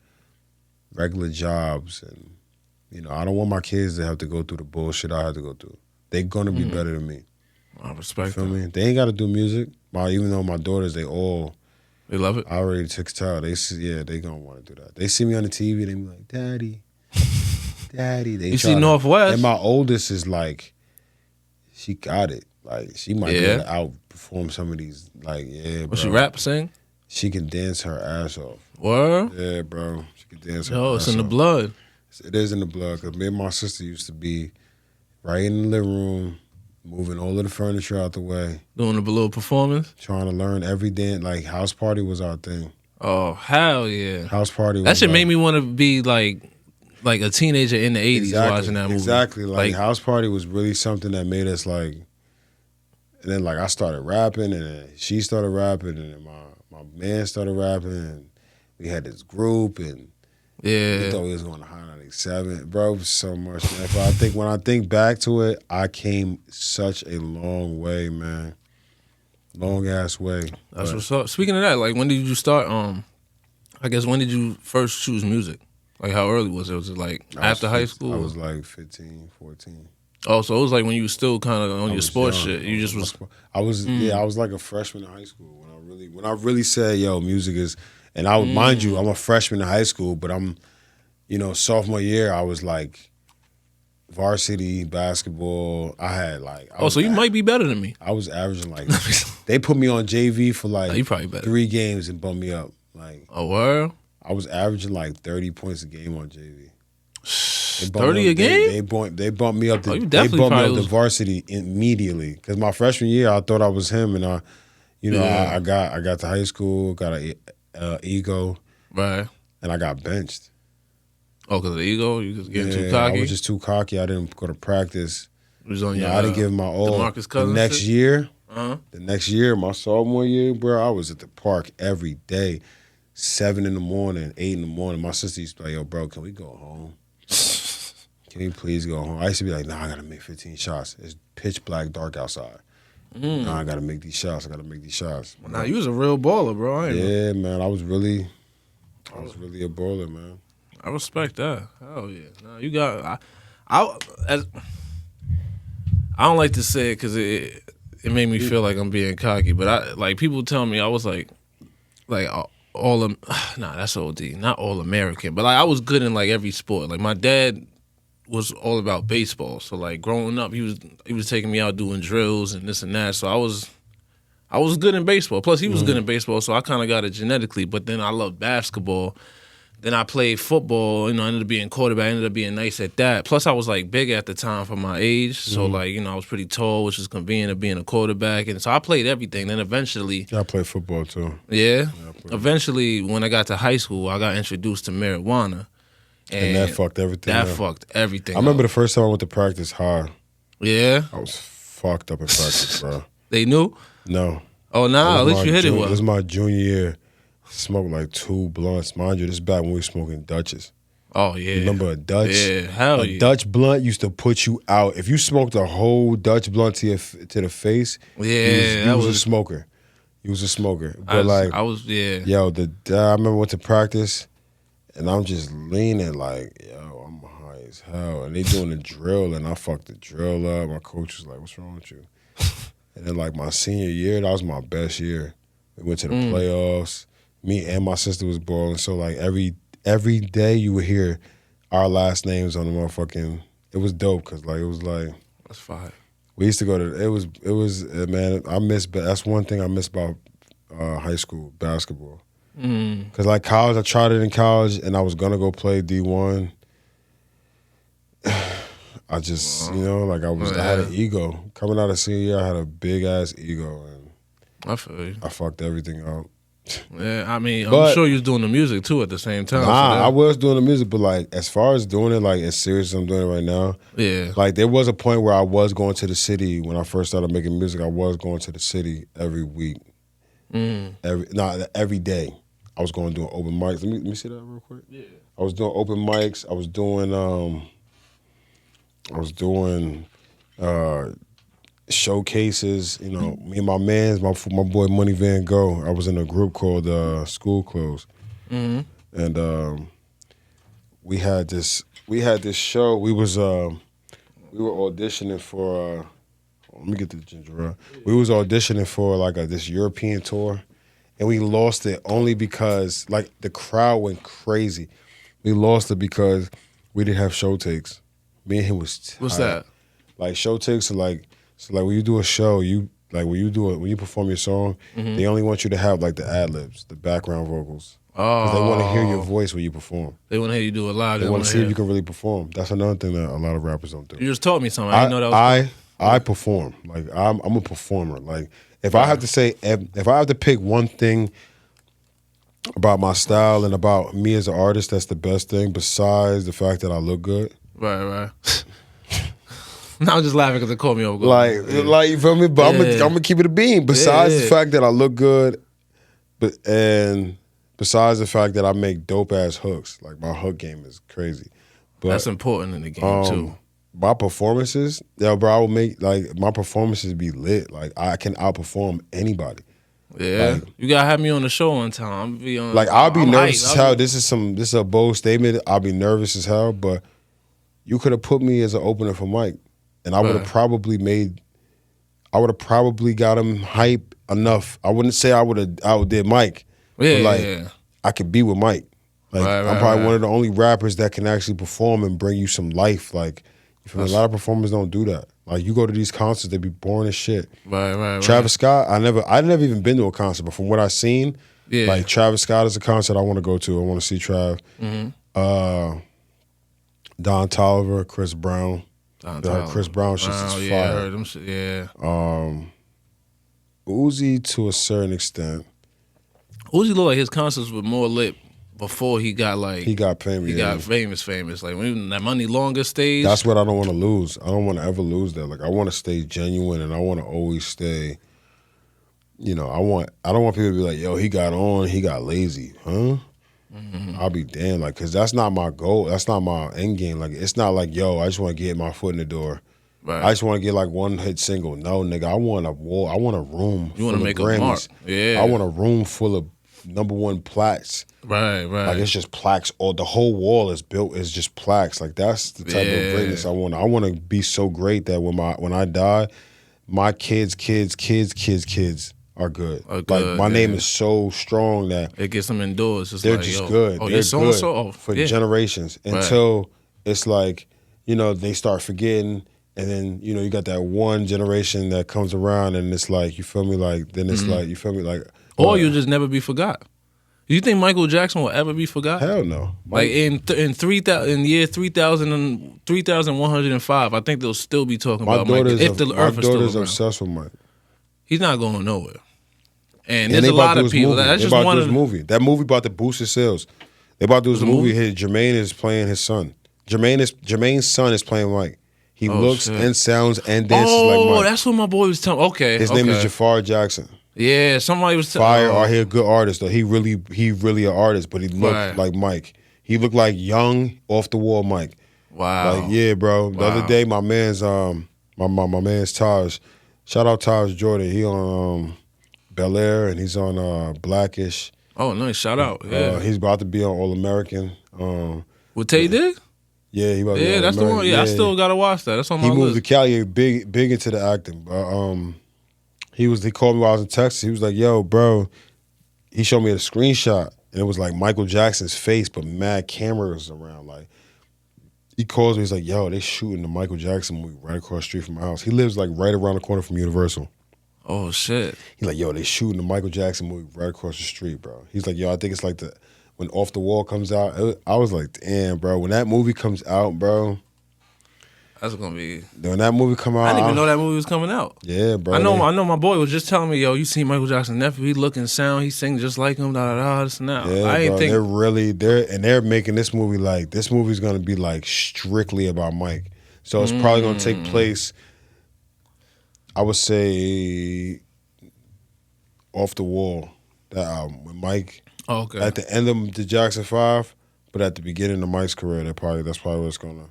regular jobs, and you know, I don't want my kids to have to go through the bullshit I had to go through. They're gonna be better than me. I respect. You feel me? They ain't got to do music. Even though my daughters, they love it. I already took time. They gonna want to do that. They see me on the TV, they be like, Daddy. They see Northwest. And my oldest is like, she got it. Like she might be able to outperform some of these. Like bro. She rap, sing? She can dance her ass off. What? Yeah, bro. She can dance her ass off. off. It's in the blood. It is in the blood. Cause me and my sister used to be right in the living room, moving all of the furniture out the way, doing a little performance, trying to learn every dance. Like house party was our thing. Oh hell yeah! House party. That shit made me want to be like a teenager in the 80s watching that movie. Exactly. Like House Party was really something that made us like, and then like I started rapping and then she started rapping and then my man started rapping and we had this group and we thought we was going to High 97. Bro, it was so much, man. But when I think back to it, I came such a long way, man. Long ass way. That's what's up. Speaking of that, like when did you start, I guess when did you first choose music? Like, how early was it? Was it like after high school? I was like 15, 14. Oh, so it was like when you were still kind of on your sports shit. You just was. I was I was like a freshman in high school when I really said, yo, music is. And I would mind you, I'm a freshman in high school, but I'm, you know, sophomore year I was like varsity basketball. I had like. So you might be better than me. I was averaging like. They put me on JV for like you probably better. 3 games and bumped me up like. Oh, word? I was averaging like 30 points a game on JV. 30 a game? They bumped me up. They bumped me up to varsity immediately because my freshman year I thought I was him, and I got to high school, got a ego, right, and I got benched. Oh, because of the ego, you was getting too cocky. I was just too cocky. I didn't go to practice. It was on I didn't give my all. The next year, my sophomore year, bro, I was at the park every day. 7 in the morning, 8 in the morning. My sister used to be like, yo, bro, can we go home? Can we please go home? I used to be like, nah, I got to make 15 shots. It's pitch black, dark outside. Nah, I got to make these shots. Nah, you was a real baller, bro. Yeah, man. I was really a baller, man. I respect that. Hell yeah. Nah, you got... I don't like to say it because it made me feel like I'm being cocky, but people tell me I was like that's OD, not all American, but like I was good in like every sport. Like my dad was all about baseball, so like growing up, he was taking me out doing drills and this and that. So I was good in baseball. Plus he was good in baseball, so I kind of got it genetically. But then I loved basketball. Then I played football. You know, I ended up being quarterback. I ended up being nice at that. Plus I was like big at the time for my age, so like I was pretty tall, which was convenient of being a quarterback. And so I played everything. Then eventually, I played football too. Yeah. Eventually, when I got to high school, I got introduced to marijuana, and that fucked everything. I remember the first time I went to practice high. Yeah. I was fucked up in practice, bro. They knew? No. Oh nah, at least you hit it well. It was my junior year. Smoked like 2 blunts. Mind you, this is back when we were smoking Dutches. Oh, yeah. Remember a Dutch? Yeah, hell yeah. A Dutch blunt used to put you out. If you smoked a whole Dutch blunt to the face, you was a smoker. You was a smoker. But yo, I remember went to practice, and I'm just leaning like, yo, I'm high as hell. And they doing the drill, and I fucked the drill up. My coach was like, what's wrong with you? And then like my senior year, that was my best year. We went to the playoffs. Me and my sister was balling. So like every day you would hear our last names on the motherfucking. It was dope because like it was like That's fire. we used to go to. It was man. I miss. That's one thing I miss about high school basketball. Because like college, I tried it in college, and I was gonna go play D1. I just, like I had an ego. Coming out of senior year, I had a big ass ego, and I feel you. I fucked everything up. Yeah, I mean, I'm sure you was doing the music too at the same time. Nah, I was doing the music, but like as far as doing it, like as serious as I'm doing it right now, yeah, like there was a point where I was going to the city when I first started making music. I was going to the city every week, every day. I was going doing open mics. Let me see that real quick. Yeah, I was doing open mics. I was doing showcases. Me and my mans, my boy Money Van Gogh. I was in a group called School Clothes, and we had this show. We were auditioning for. Let me get the ginger ale. We was auditioning for like this European tour, and we lost it only because like the crowd went crazy. We lost it because we didn't have show takes. Me and him was tight. What's that? Like show takes are like when you do a show, when you perform your song, they only want you to have like the ad-libs, the background vocals. Because they want to hear your voice when you perform. They want to hear you do it live. They want to see if you can really perform. That's another thing that a lot of rappers don't do. You just taught me something. I didn't know that was I perform. Like I'm a performer. Like if I have to pick one thing about my style and about me as an artist, that's the best thing besides the fact that I look good. Right. No, I'm just laughing because they called me over. Like you feel me? But I'm gonna keep it a beam. Besides the fact that I look good, and besides the fact that I make dope ass hooks, like my hook game is crazy. But that's important in the game too. My performances, bro, I will make like my performances be lit. Like I can outperform anybody. Yeah, like, you gotta have me on the show one time. I'll be nervous as hell. This is a bold statement. I'll be nervous as hell, but you could have put me as an opener for Mike, and I would have probably got him hype enough. I wouldn't say I would have outdid Mike. Yeah, I could be with Mike. Like I'm probably one of the only rappers that can actually perform and bring you some life. Like a lot of performers don't do that. Like you go to these concerts, they be boring as shit. Right. Travis Scott, I never even been to a concert, but from what I've seen, like Travis Scott is a concert I want to go to. I want to see Trav. Don Toliver, Chris Brown. Chris Brown shit is fire. I heard them shit, yeah. Uzi to a certain extent. Uzi looked like his concerts were more lit before he got famous. He got famous. Like when that Money Longer stage. That's what I don't want to lose. I don't want to ever lose that. Like I want to stay genuine, and I want to always stay. I don't want people to be like, yo, he got lazy, huh? I'll be damned, like, cause that's not my goal. That's not my end game. Like, it's not like, yo, I just want to get my foot in the door. Right. I just want to get like one hit single. No, nigga, I want a room. You want to make Grammys. a mark? Yeah. I want a room full of #1 plaques. Right. Like it's just plaques. Or the whole wall is built is just plaques. Like that's the type of greatness I want. I want to be so great that when I die, my kids are good. Like my name is so strong that it gets them indoors. They're just good. Oh, they're good for generations until it's like they start forgetting, and then you got that one generation that comes around, and it's like you feel me. Like then it's like you feel me. Like or you'll just never be forgot. Do you think Michael Jackson will ever be forgot? Hell no. Like in year 3105, I think they'll still be talking about Mike if the Earth is still around. My daughter's obsessed with Mike. He's not going nowhere. And there's a lot of people. That's just one of the movie. That movie about to boost his sales. They about to do this movie. Jermaine is playing his son. Jermaine's son is playing Mike. He looks and sounds and dances like Mike. Oh, that's what my boy was telling. Okay, his name is Jafar Jackson. Yeah, somebody was fire. Or he a good artist though. He really an artist, but he looked like Mike. He looked like young, off the wall Mike. Wow. Like yeah, bro. The other day, my man's my man's Taj. Shout out Taj Jordan. He on Bel Air and he's on Blackish. Oh, nice. Shout out. Yeah. He's about to be on All American. With Tay Diggs? Yeah, he about to be on that's All the one. Yeah, I still gotta watch that. That's on my list. He moved to Cali, big into the acting. But He called me while I was in Texas. He was like, yo, bro, he showed me a screenshot, and it was like Michael Jackson's face, but mad cameras around. Like, he calls me, he's like, yo, they shooting the Michael Jackson movie right across the street from my house. He lives like right around the corner from Universal. Oh, shit. He's like, yo, they shooting the Michael Jackson movie right across the street, bro. He's like, yo, I think it's like when Off the Wall comes out. I was like, damn, bro, when that movie comes out, bro. That's gonna be. When that movie come out, I didn't even know that movie was coming out. Yeah, bro. I know. My boy was just telling me, yo, you see Michael Jackson's nephew? He looking sound. He sing just like him. Da da da. This and that. Yeah, I ain't bro, think they're making this movie like this movie's gonna be like strictly about Mike. So it's probably gonna take place. I would say Off the Wall, that album with Mike. Oh, okay. At the end of the Jackson 5, but at the beginning of Mike's career, that's probably what it's gonna.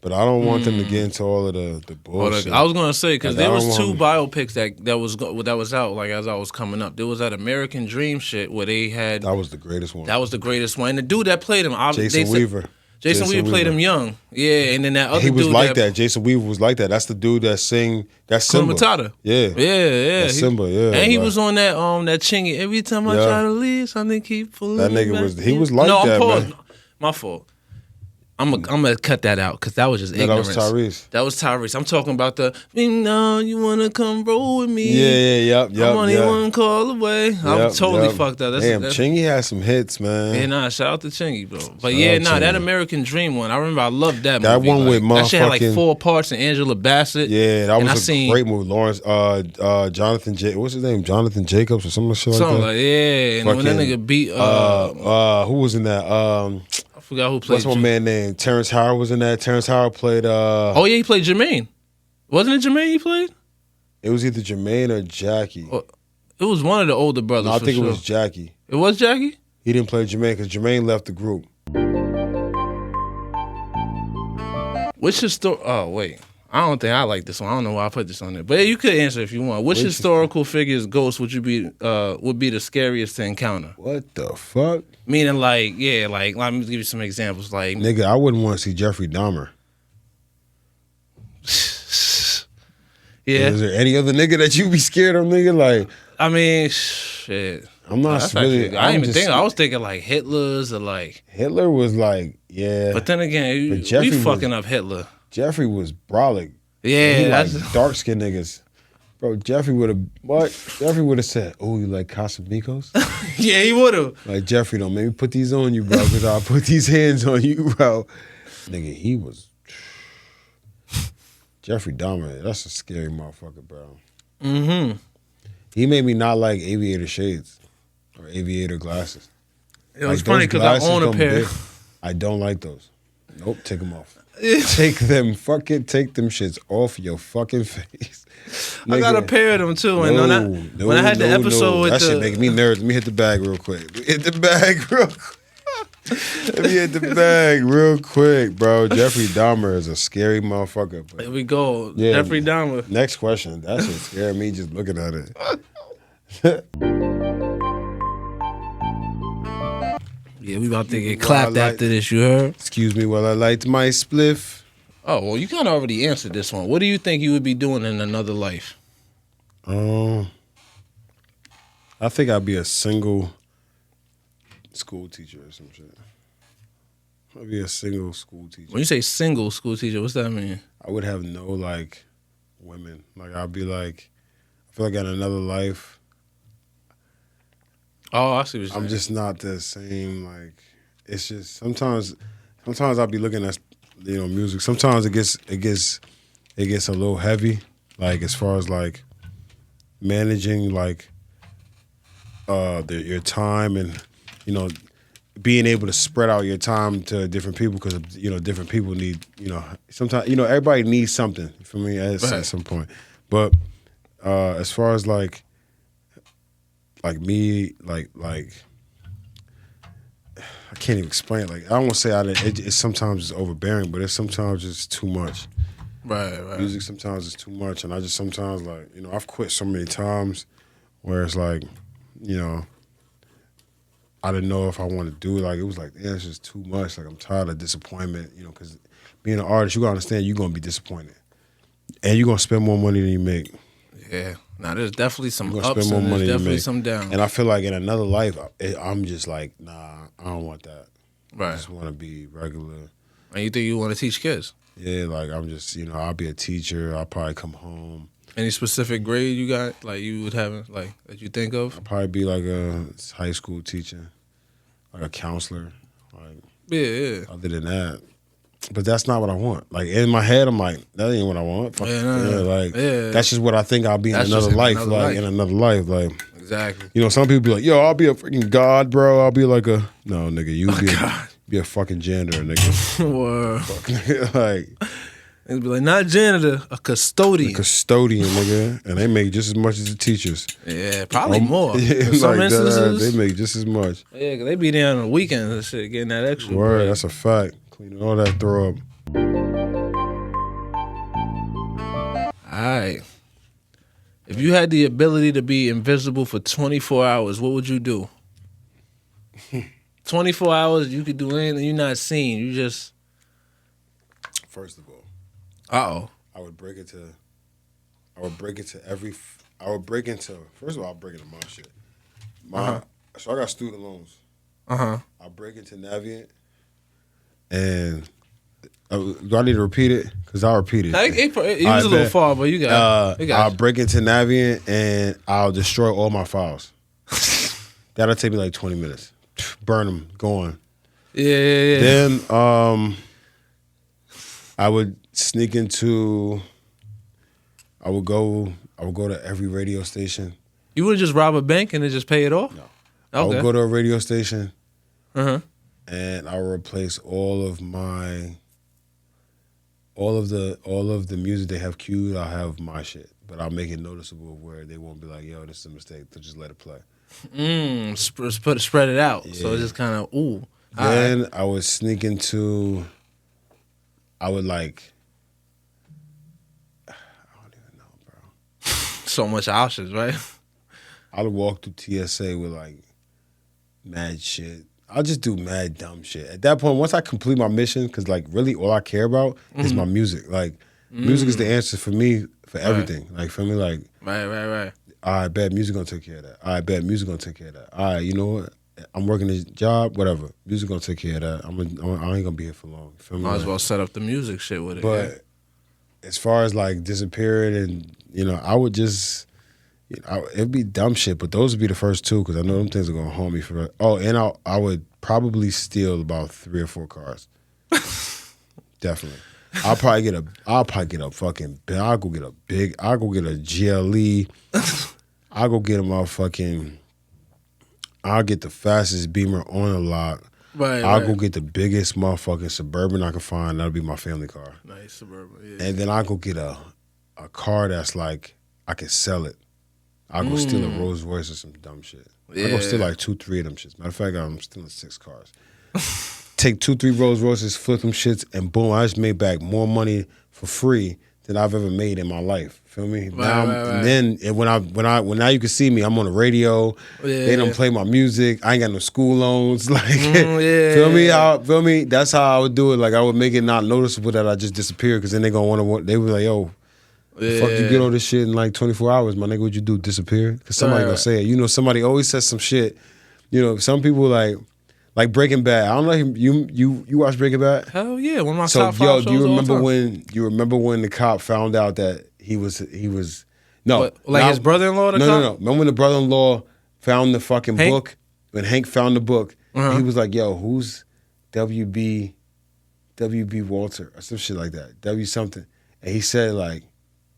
But I don't want them to get into all of the bullshit. I was gonna say because there was two want... biopics that was out like as I was coming up. There was that American Dream shit where they had that was the greatest one. That was the greatest one. And the dude that played him, Jason Weaver. Jason Weaver played him young. Yeah, and then that other he was dude like that. Jason Weaver was like that. That's the dude that sing. That's Simba. Matata. Yeah. That's Simba. Yeah. And he was on that Chingy. Every time I try to leave, something keep pulling. That nigga back. was like that, man. My fault. I'm gonna cut that out because that was just ignorance. That was Tyrese. That was Tyrese. I'm talking about you wanna come roll with me? Yeah. I'm only one call away. I'm totally fucked up. Damn, Chingy had some hits, man. Yeah, shout out to Chingy, bro. But that American Dream one, I remember I loved that movie. That one with that shit had like 4 parts and Angela Bassett. Yeah, that was a great movie. Lawrence, Jonathan what's his name? Jonathan Jacobs or something like that. Something like and when that nigga beat who was in that? I forgot who played. What's my man name? Terrence Howard was in that. Terrence Howard played. He played Jermaine. Wasn't it Jermaine he played? It was either Jermaine or Jackie. It was one of the older brothers. No, I think it was Jackie. It was Jackie? He didn't play Jermaine because Jermaine left the group. Which oh wait, I don't think I like this one. I don't know why I put this on there. But you could answer if you want. Which historical figure's ghost would be the scariest to encounter? What the fuck? Meaning like let me give you some examples. Like nigga, I wouldn't want to see Jeffrey Dahmer. Yeah. Is there any other nigga that you be scared of, nigga? Like, I mean, shit. I'm not really. I didn't even think. I was thinking like Hitler's or like. Hitler was like, yeah. But then again, we fucking up Hitler. Jeffrey was brolic. Yeah, he like dark skinned niggas. Bro, Jeffrey would have said, "Oh, you like Casamigos?" Yeah, he would have. Like Jeffrey, don't make me put these on you, bro, because I'll put these hands on you, bro. Nigga, he was Jeffrey Dahmer. That's a scary motherfucker, bro. Mm-hmm. He made me not like aviator shades or aviator glasses. It was funny because I own a pair. I don't like those. Nope, take them off. Take them shits off your fucking face. I got a pair of them too. And when I had the episode with that shit making me nervous. Let me hit the bag real quick. Let me hit the bag real quick, bro. Jeffrey Dahmer is a scary motherfucker. Bro. There we go. Yeah, Jeffrey Dahmer. Next question. That shit scared me just looking at it. Yeah, we about to get clapped after this, you heard? Excuse me while I light my spliff. Oh, well, you kind of already answered this one. What do you think you would be doing in another life? I think I'd be a single school teacher or some shit. I'd be a single school teacher. When you say single school teacher, what's that mean? I would have no, like, women. Like, I'd be like, I feel like in another life, oh, I see what you're saying. I'm just not the same, like, it's just, sometimes I'll be looking at, music. Sometimes it gets a little heavy, like, as far as, like, managing, like, your time and, being able to spread out your time to different people because, different people need, sometimes, everybody needs something for me at some point. But as far as, like me, like I can't even explain it. Like I don't want to say it's sometimes it's overbearing, but it's sometimes just too much. Right. Music sometimes is too much, and I just sometimes like I've quit so many times where it's like I didn't know if I wanted to do it. Like it was like it's just too much. Like I'm tired of disappointment. Because being an artist, you gotta understand you're gonna be disappointed, and you're gonna spend more money than you make. Yeah. Nah, there's definitely some You're gonna ups spend more and there's money than definitely me. some downs. And I feel like in another life, I'm just like, nah, I don't want that. I Right. just want to be regular. And you think you want to teach kids? Yeah, like I'm just, I'll be a teacher. I'll probably come home. Any specific grade you got, like you would have, like that you think of? I'll probably be like a high school teacher, like a counselor. Like, Yeah. other than that, but that's not what I want. Like in my head, I'm like, that ain't what I want. Fuck, that's just what I think I'll be in another life. In another life, like exactly. Some people be like, yo, I'll be a freaking god, bro. I'll be like a no, nigga. You be a fucking janitor, nigga. Word. Fuck, nigga. Like. It'd be like, not janitor, a custodian. A custodian, nigga. And they make just as much as the teachers. Yeah, probably more. Yeah, In some instances. They make just as much. Yeah, because they be there on the weekends and shit, getting that extra. Word, bread. that's a fact. Cleaning all that throw up. All right. If you had the ability to be invisible for 24 hours, what would you do? 24 hours, you could do anything. You're not seen. You just... First of all. Uh-oh. I would break into first of all, I'll break into my shit. So I got student loans. Uh-huh. I'll break into Navient and do I need to repeat it? Because I'll repeat it. It was a little far, but you got it. I'll break into Navient and I'll destroy all my files. That'll take me like 20 minutes. Burn them, go on. Yeah. Then I would sneak into. I would go to every radio station. You would just rob a bank and then just pay it off? No. Okay. I would go to a radio station. Uh-huh. And I will replace all of the music they have queued. I'll have my shit, but I'll make it noticeable where they won't be like, "Yo, this is a mistake." They'll just let it play. Spread it out. Yeah. So it's just kind of ooh. Then I would sneak into. I would like. I don't even know, bro. So much options, right? I would walk through TSA with like mad shit. I'll just do mad dumb shit. At that point, once I complete my mission, because like really all I care about is my music. Like music is the answer for me for everything. Like for me, like right. All right, bad music gonna take care of that. All right, bad music gonna take care of that. All right, you know what? I'm working this job, whatever. Music gonna take care of that. I ain't gonna be here for long. You feel me? Might as well set up the music shit with it. But as far as like disappearing and I would just. It'd be dumb shit, but those would be the first two because I know them things are gonna haunt me forever. Oh, and I would probably steal about 3 or 4 cars. Definitely. I'll probably get a fucking. I'll go get a GLE. I'll go get a motherfucking. I'll get the fastest Beamer on the lot. Right. I'll go get the biggest motherfucking Suburban I can find. That'll be my family car. Nice Suburban. Yeah. And then I'll go get a car that's like I can sell it. I'll go steal a Rolls Royce or some dumb shit. Yeah. I'll go steal like 2, 3 of them shits. Matter of fact, I'm stealing 6 cars. Take 2, 3 Rolls Royces, flip them shits, and boom, I just made back more money for free than I've ever made in my life. Feel me? Right. Then when now you can see me, I'm on the radio. Yeah. They don't play my music. I ain't got no school loans. Like, yeah. Feel me? That's how I would do it. Like, I would make it not noticeable that I just disappeared because then they gonna want to. They would be like, yo. The fuck you get all this shit in like 24 hours, my nigga, what'd you do, disappear? Because somebody gonna say it. Somebody always says some shit. Some people like Breaking Bad. I don't know if you watch Breaking Bad? Hell yeah, one of my top 5 shows do you remember when the cop found out that he was no. What, like his brother-in-law the cop? No. Remember when the brother-in-law found the fucking book? When Hank found the book, he was like, yo, who's WB Walter? Or some shit like that. W something. And he said like,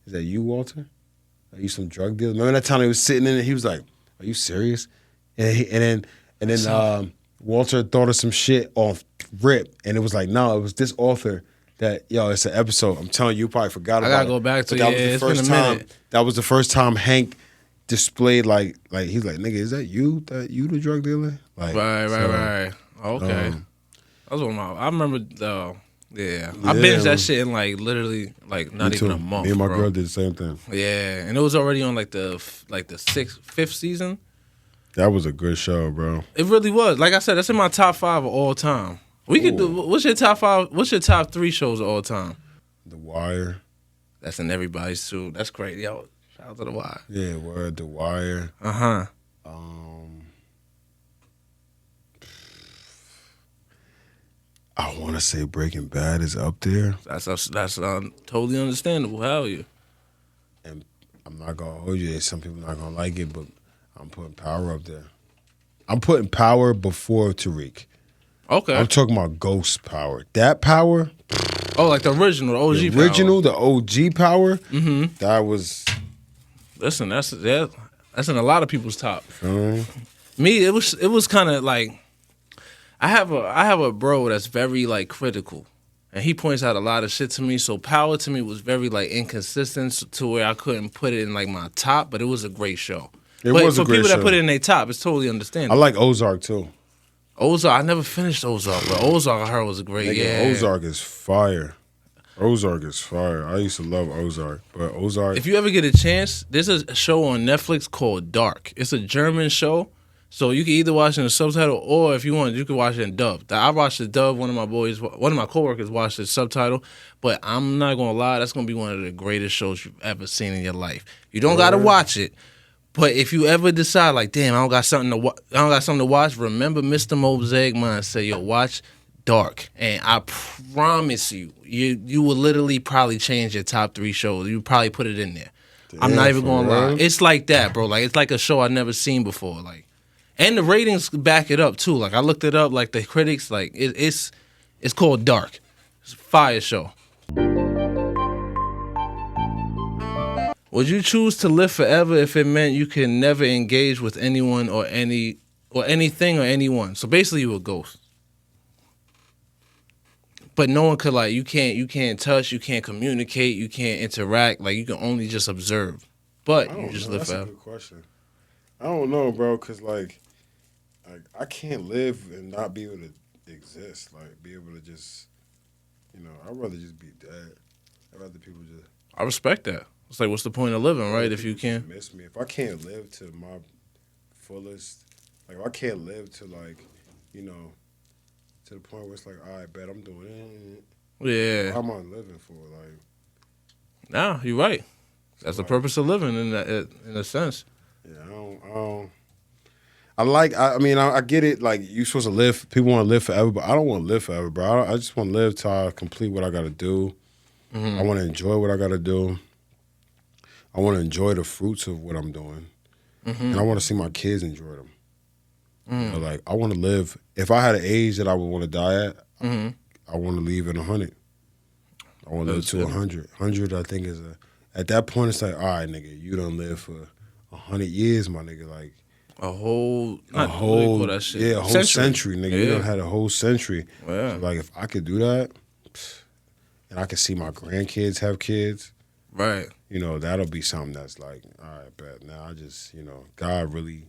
is that you, Walter? Are you some drug dealer? Remember that time he was sitting in it? He was like, are you serious? And then Walter thought of some shit off rip. And it was like, no, it was this author that, it's an episode. I'm telling you probably forgot about it. I gotta go back to that was the first been a time. minute. That was the first time Hank displayed like he's like, nigga, is that you? That you the drug dealer? Like, Right. Okay. That was one of my, I remember yeah. I binged that shit in like literally like not even a month. Me and my girl did the same thing. Yeah, and it was already on like the 5th season. That was a good show, bro. It really was. Like I said, that's in my top 5 of all time. We could do. What's your top 5? What's your top 3 shows of all time? The Wire. That's in everybody's too. That's crazy. Yo, Shout out to The Wire. Yeah, word, The Wire. I want to say Breaking Bad is up there. That's totally understandable. Hell yeah. And I'm not going to hold you. There's some people not going to like it, but I'm putting Power up there. I'm putting Power before Tariq. Okay. I'm talking about Ghost Power. That Power. Oh, like the original, the OG the original, Power. the OG Power. Mm-hmm. That was. Listen, that's in a lot of people's top. Mm-hmm. Me, it was kind of like I have a bro that's very like critical, and he points out a lot of shit to me. So Power to me was very like inconsistent to where I couldn't put it in like my top, but it was a great show. It was a great show. For people that put it in their top, it's totally understandable. I like Ozark too. Ozark, I never finished Ozark, but Ozark I heard was a great. Yeah, Ozark is fire. Ozark is fire. I used to love Ozark, but Ozark. If you ever get a chance, there's a show on Netflix called Dark. It's a German show, so you can either watch it in the subtitle or if you want, you can watch it in dub. I watched the dub. One of my coworkers watched the subtitle, but I'm not gonna lie, that's gonna be one of the greatest shows you've ever seen in your life. You don't gotta watch it, but if you ever decide like, damn, I don't got something to watch, remember Mr. Mosaic Mind said, yo, watch Dark, and I promise you will literally probably change your top 3 shows. You probably put it in there. Damn, I'm not even gonna lie. It's like that, bro. Like it's like a show I never seen before. Like, and the ratings back it up too. Like I looked it up. Like the critics, like it's called Dark. It's a fire show. Would you choose to live forever if it meant you could never engage with anyone or anything or anyone? So basically, you a ghost. But no one could you can't touch, you can't communicate, you can't interact. Like you can only just observe. But you just live forever. That's a good question. I don't know, bro, because like I can't live and not be able to exist. Like be able to just, I'd rather just be dead. I'd rather people just. I respect that. It's like, what's the point of living, right? If you can't miss me, if I can't live to my fullest, like if I can't live to to the point where it's like, all right, bet I'm doing it. Yeah. How am I living for? Like, nah, you're right. That's the purpose of living in a sense. Yeah, I get it. Like, you're supposed to live. People want to live forever, but I don't want to live forever, bro. I just want to live till I complete what I got to do. Mm-hmm. I want to enjoy what I got to do. I want to enjoy the fruits of what I'm doing, and I want to see my kids enjoy them. Like I want to live. If I had an age that I would want to die at, I want to leave at 100. I want to live to 100. 100, I think at that point it's like, all right, nigga, you done live for 100 years, my nigga. Like a whole century, nigga. Yeah. You done had a whole century. Yeah. So like if I could do that, and I could see my grandkids have kids, right? That'll be something that's like, all right, bet. Now I just, God really.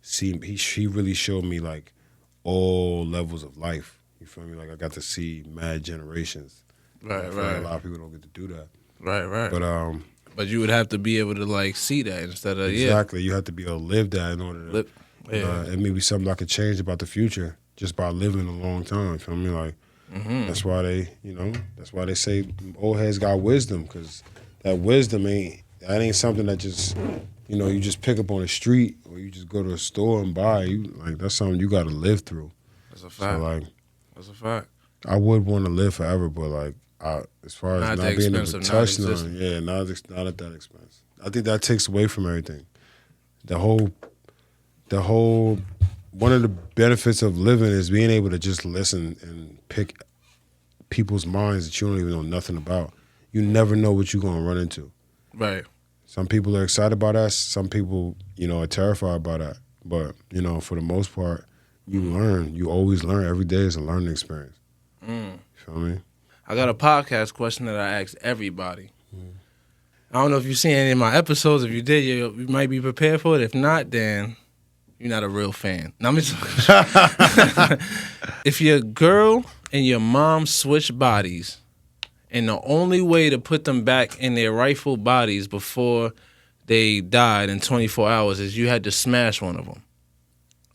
He really showed me like all levels of life. You feel me? Like I got to see mad generations. Right. A lot of people don't get to do that. Right. But you would have to be able to like see that instead of exactly. You have to be able to live that in order to. It may be something I could change about the future just by living a long time. You feel me? Like that's why they say old heads got wisdom, because that wisdom ain't something that just. You just pick up on the street or you just go to a store and buy. That's something you got to live through. That's a fact. So that's a fact. I would want to live forever, but as far as not being able to touch none, not at that expense. I think that takes away from everything. The whole one of the benefits of living is being able to just listen and pick people's minds that you don't even know nothing about. You never know what you're gonna run into. Right. Some people are excited about that. Some people, are terrified by that. But, for the most part, you learn. You always learn. Every day is a learning experience. You feel me? I got a podcast question that I ask everybody. I don't know if you've seen any of my episodes. If you did, you might be prepared for it. If not, then you're not a real fan. Now, if your girl and your mom switch bodies, and the only way to put them back in their rightful bodies before they died in 24 hours is you had to smash one of them.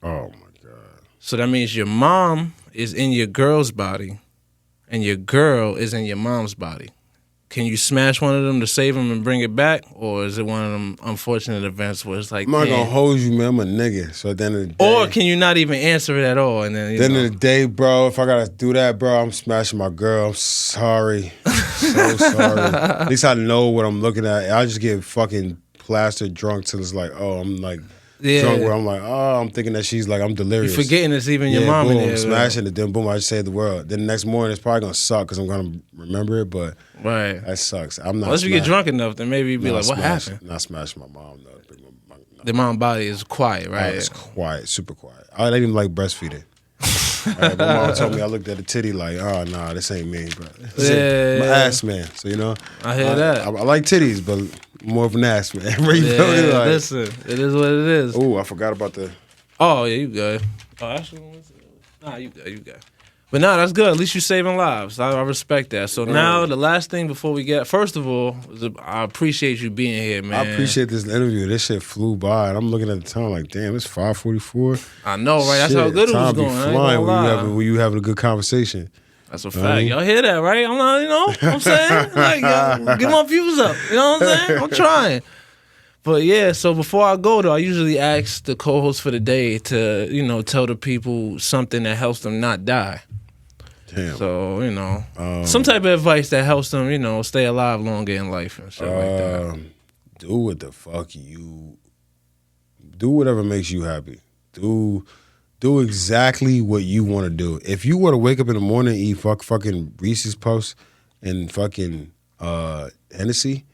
Oh, my God. So that means your mom is in your girl's body and your girl is in your mom's body. can you smash one of them to save them and bring it back, or is it one of them unfortunate events where it's like, I'm not gonna hold you, man. I'm a nigga. So at the end of the day, or can you not even answer it at all? And then at the end of the day, bro, if I gotta do that, bro, I'm smashing my girl. I'm sorry, so sorry. At least I know what I'm looking at. I just get fucking plastered drunk till it's like, oh, I'm like. Drunk where I'm like, oh, I'm thinking that she's like, I'm delirious. You're forgetting it's even your mom boom, in there. Smashing it, then boom, I just saved the world. Then the next morning it's probably gonna suck because I'm gonna remember it, but that sucks. I'm not. Unless you get drunk enough, then maybe you'd be like, what happened? Not smashing my mom though. No. The mom body is quiet, right? It's quiet, super quiet. I didn't even like breastfeeding. My mom told me, I looked at the titty like, oh nah, this ain't me, bro. My ass man. So you know, I hear that. I like titties, but more of an ass man. Listen, it is what it is. Oh, I forgot about the. Oh yeah, you good. Oh, actually, nah, you good. But nah, that's good. At least you're saving lives. I respect that. So now the last thing before we get, first of all, I appreciate you being here, man. I appreciate this interview. This shit flew by, and I'm looking at the time like, damn, it's 5:44. I know, right? That's how good it was going. Time be flying when you having a good conversation. That's a fact. Y'all hear that, right? I'm not, what I'm saying? Like, get my views up. You know what I'm saying? I'm trying. But yeah, so before I go though, I usually ask the co-host for the day to, tell the people something that helps them not die. Damn. So, some type of advice that helps them, stay alive longer in life and shit like that. Do what the fuck you do, whatever makes you happy. Do exactly what you want to do. If you were to wake up in the morning and eat fucking Reese's Puffs and fucking Hennessy,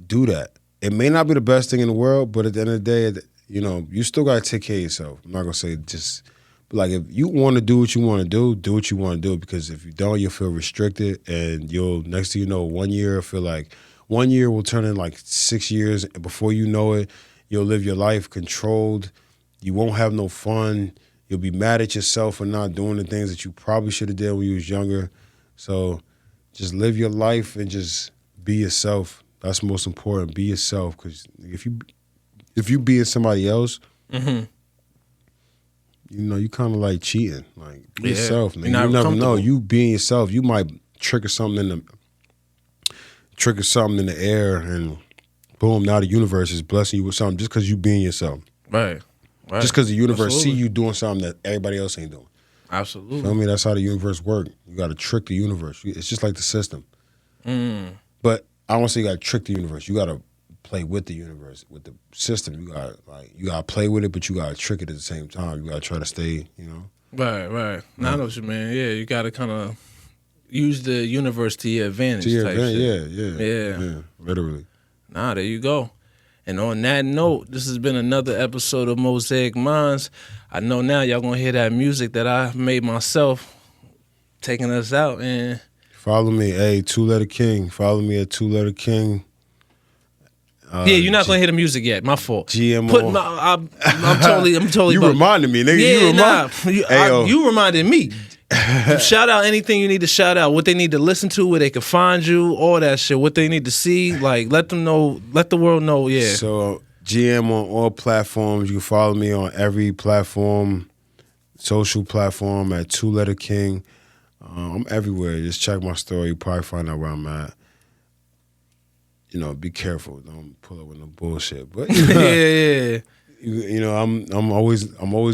do that. It may not be the best thing in the world, but at the end of the day, you still got to take care of yourself. I'm not going to say just, but like if you want to do what you want to do what you want to do, because if you don't, you'll feel restricted, and next thing you know, 1 year, feel like 1 year will turn in like 6 years, and before you know it, you'll live your life controlled. You won't have no fun. You'll be mad at yourself for not doing the things that you probably should have did when you was younger. So just live your life and just be yourself. That's most important. Be yourself, because if you being somebody else, you kind of like cheating. Like be yourself. Man. You never know. You being yourself, you might trigger something in the air, and boom, now the universe is blessing you with something just because you being yourself. Right. Just because the universe see you doing something that everybody else ain't doing. Absolutely. Feel me? That's how the universe works. You got to trick the universe. It's just like the system. But I don't say you got to trick the universe. You got to play with the universe, with the system. You got to play with it, but you got to trick it at the same time. You got to try to stay, Right. Now I know what you mean. Yeah, you got to kind of use the universe to your advantage. To your advantage, yeah, literally. Nah, there you go. And on that note, this has been another episode of Mosaic Minds. I know now y'all gonna hear that music that I made myself, taking us out. And follow me, hey, 2-Letter King. Follow me at 2-Letter King. You're not gonna hear the music yet. My fault. GMO. I'm totally. You reminded me, nigga. You reminded me. Shout out anything you need to shout out. What they need to listen to, where they can find you, all that shit. What they need to see, like let them know, let the world know. Yeah. So GM on all platforms. You can follow me on every platform, social platform at 2-Letter King. I'm everywhere. Just check my story. You probably find out where I'm at. Be careful. Don't pull up with no bullshit. But yeah. I'm always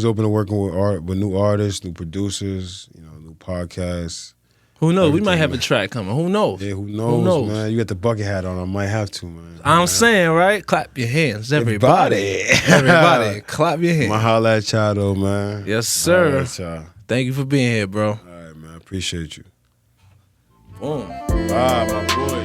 open to working with new artists, new producers, new podcasts. Who knows? We might have a track coming. Who knows? Yeah, who knows, man? You got the bucket hat on. I might have to, man. I'm saying, right? Clap your hands, everybody. Everybody, clap your hands. My holla at y'all, though, man. Yes, sir. Thank you for being here, bro. All right, man. Appreciate you. Boom. Bye, my boy.